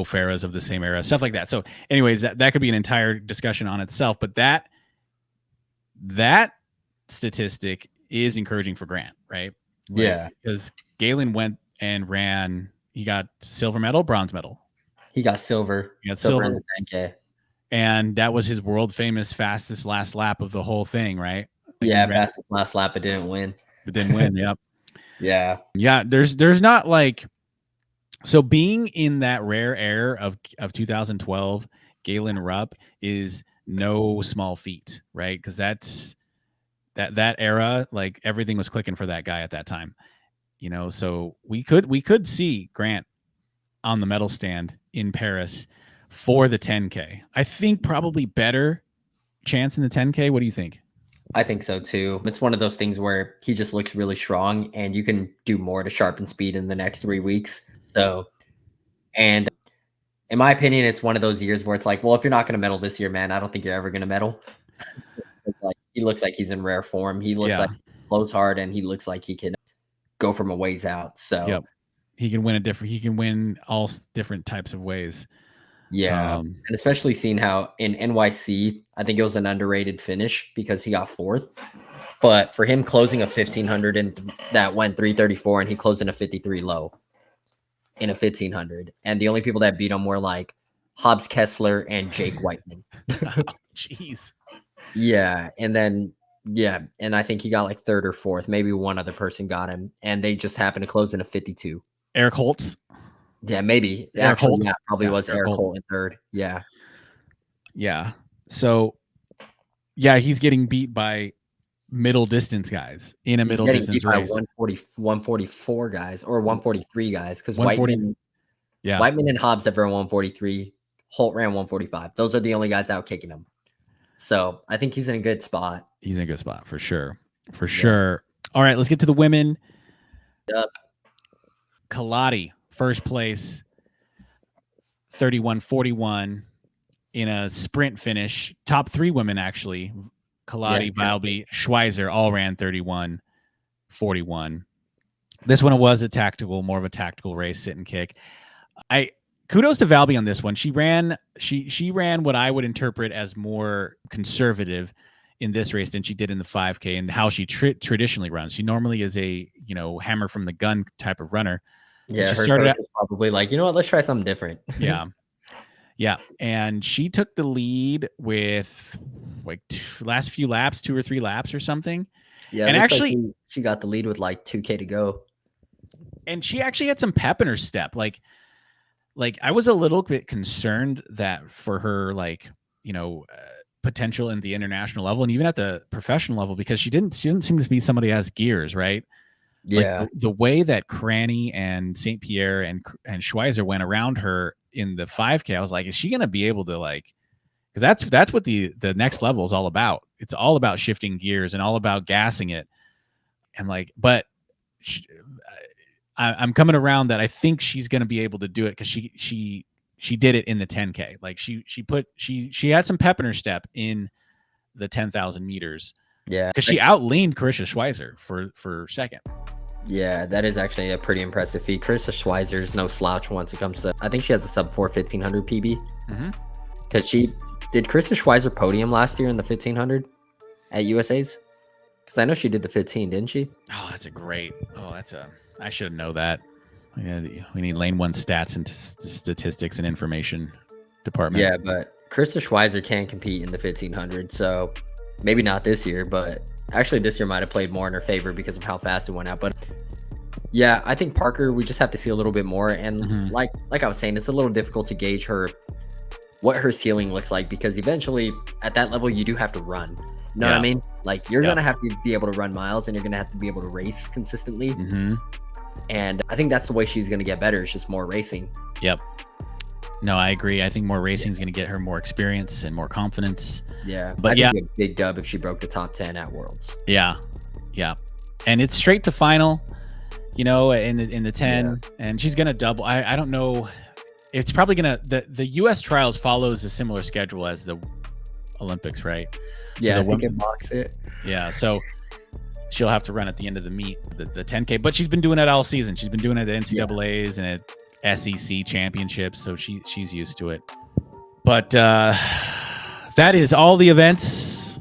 Farahs of the same era, stuff like that. So anyways, that could be an entire discussion on itself, but that statistic is encouraging for Grant, right? Yeah. Because Galen went and ran, he got silver medal, bronze medal. He got silver. He got silver in the 10K. And that was his world famous fastest last lap of the whole thing, right? Fastest last lap, it didn't win. Yep. Yeah. Yeah, there's not like, so being in that rare air of 2012, Galen Rupp is no small feat, right? Because that's that era, like everything was clicking for that guy at that time, so we could see Grant on the medal stand in Paris for the 10K. I think probably better chance in the 10K. What do you think? I think so too. It's one of those things where he just looks really strong and you can do more to sharpen speed in the next 3 weeks. So, and in my opinion, it's one of those years where it's like, well, if you're not going to medal this year, man, I don't think you're ever going to medal. Like, he looks like he's in rare form. He looks like he flows hard and he looks like he can go from a ways out. So he can win all different types of ways. Yeah. And especially seeing how in NYC, I think it was an underrated finish because he got 4th. But for him closing a 1500 and that went 334 and he closed in a 53 low in a 1500. And the only people that beat him were like Hobbs Kessler and Jake Whiteman. Jeez. Yeah. And then, and I think he got like 3rd or 4th. Maybe one other person got him. And they just happened to close in a 52. Eric Holtz. Yeah, maybe. Eric Actually, Holt. Yeah, probably was Eric Holt in 3rd. Yeah. Yeah. So, yeah, he's getting beat by middle distance guys in a middle distance race. 144 guys or 143 guys because 140. Whiteman and Hobbs have run 143. Holt ran 145. Those are the only guys out kicking him. So I think he's in a good spot. He's in a good spot for sure. For sure. All right, let's get to the women. Yep. Kaladi. First place, 31:41 in a sprint finish. Top 3 women, actually. Kaladi, Valby, Schweizer all ran 31:41. This one was more of a tactical race, sit and kick. Kudos to Valby on this one. She ran what I would interpret as more conservative in this race than she did in the 5K and how she traditionally runs. She normally is a hammer from the gun type of runner. Yeah, her started out probably like, you know what, let's try something different. Yeah. And she took the lead with like last few laps, 2 or 3 laps or something. Yeah. And actually she got the lead with like 2K to go. And she actually had some pep in her step. Like I was a little bit concerned that for her, potential in the international level and even at the professional level, because she didn't seem to be somebody who has gears, right? Yeah. Like the way that Cranny and St. Pierre and Schweizer went around her in the 5K, I was like, is she going to be able to because that's what the next level is all about. It's all about shifting gears and all about gassing it. And but I'm coming around that I think she's going to be able to do it because she did it in the 10K. Like she had some pep in her step in the 10,000 meters. Yeah, because she outleaned Carissa Schweizer for second. Yeah, that is actually a pretty impressive feat. Carissa Schweizer is no slouch once it comes to. I think she has a sub 4 1500 PB. Because did Carissa Schweizer podium last year in the 1500 at USA's? Because I know she did the 15, didn't she? Oh, I should know that. We need lane 1 stats and statistics and information department. Yeah, but Carissa Schweizer can compete in the 1500, so. Maybe not this year, but actually this year might have played more in her favor because of how fast it went out. But yeah, I think Parker, we just have to see a little bit more. And like I was saying, it's a little difficult to gauge what her ceiling looks like because eventually at that level, you do have to run. You know what I mean? Like you're going to have to be able to run miles and you're going to have to be able to race consistently. And I think that's the way she's going to get better. It's just more racing. Yep. No, I agree. I think more racing is going to get her more experience and more confidence. Yeah. But I think a big dub if she broke the top 10 at Worlds. Yeah. And it's straight to final, in the 10, and she's going to double. I don't know. It's probably going to, the U.S. trials follows a similar schedule as the Olympics, right? Yeah, I think it mocks it. Yeah. So she'll have to run at the end of the meet, the 10K, but she's been doing it all season. She's been doing it at NCAAs and at SEC championships, so she's used to it. But that is all the events.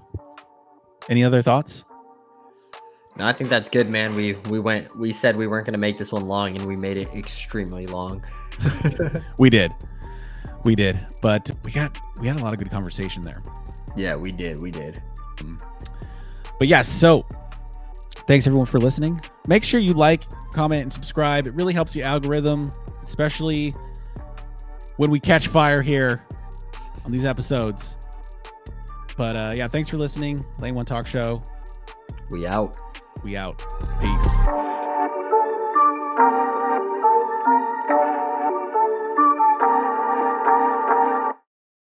Any other thoughts? No, I think that's good, man. We said we weren't going to make this one long, and we made it extremely long. We did, but we had a lot of good conversation there. Yeah, we did. But yeah, so thanks everyone for listening. Make sure you like, comment, and subscribe. It really helps the algorithm, especially when we catch fire here on these episodes. But yeah, thanks for listening. Lane 1 Talk Show. We out. Peace.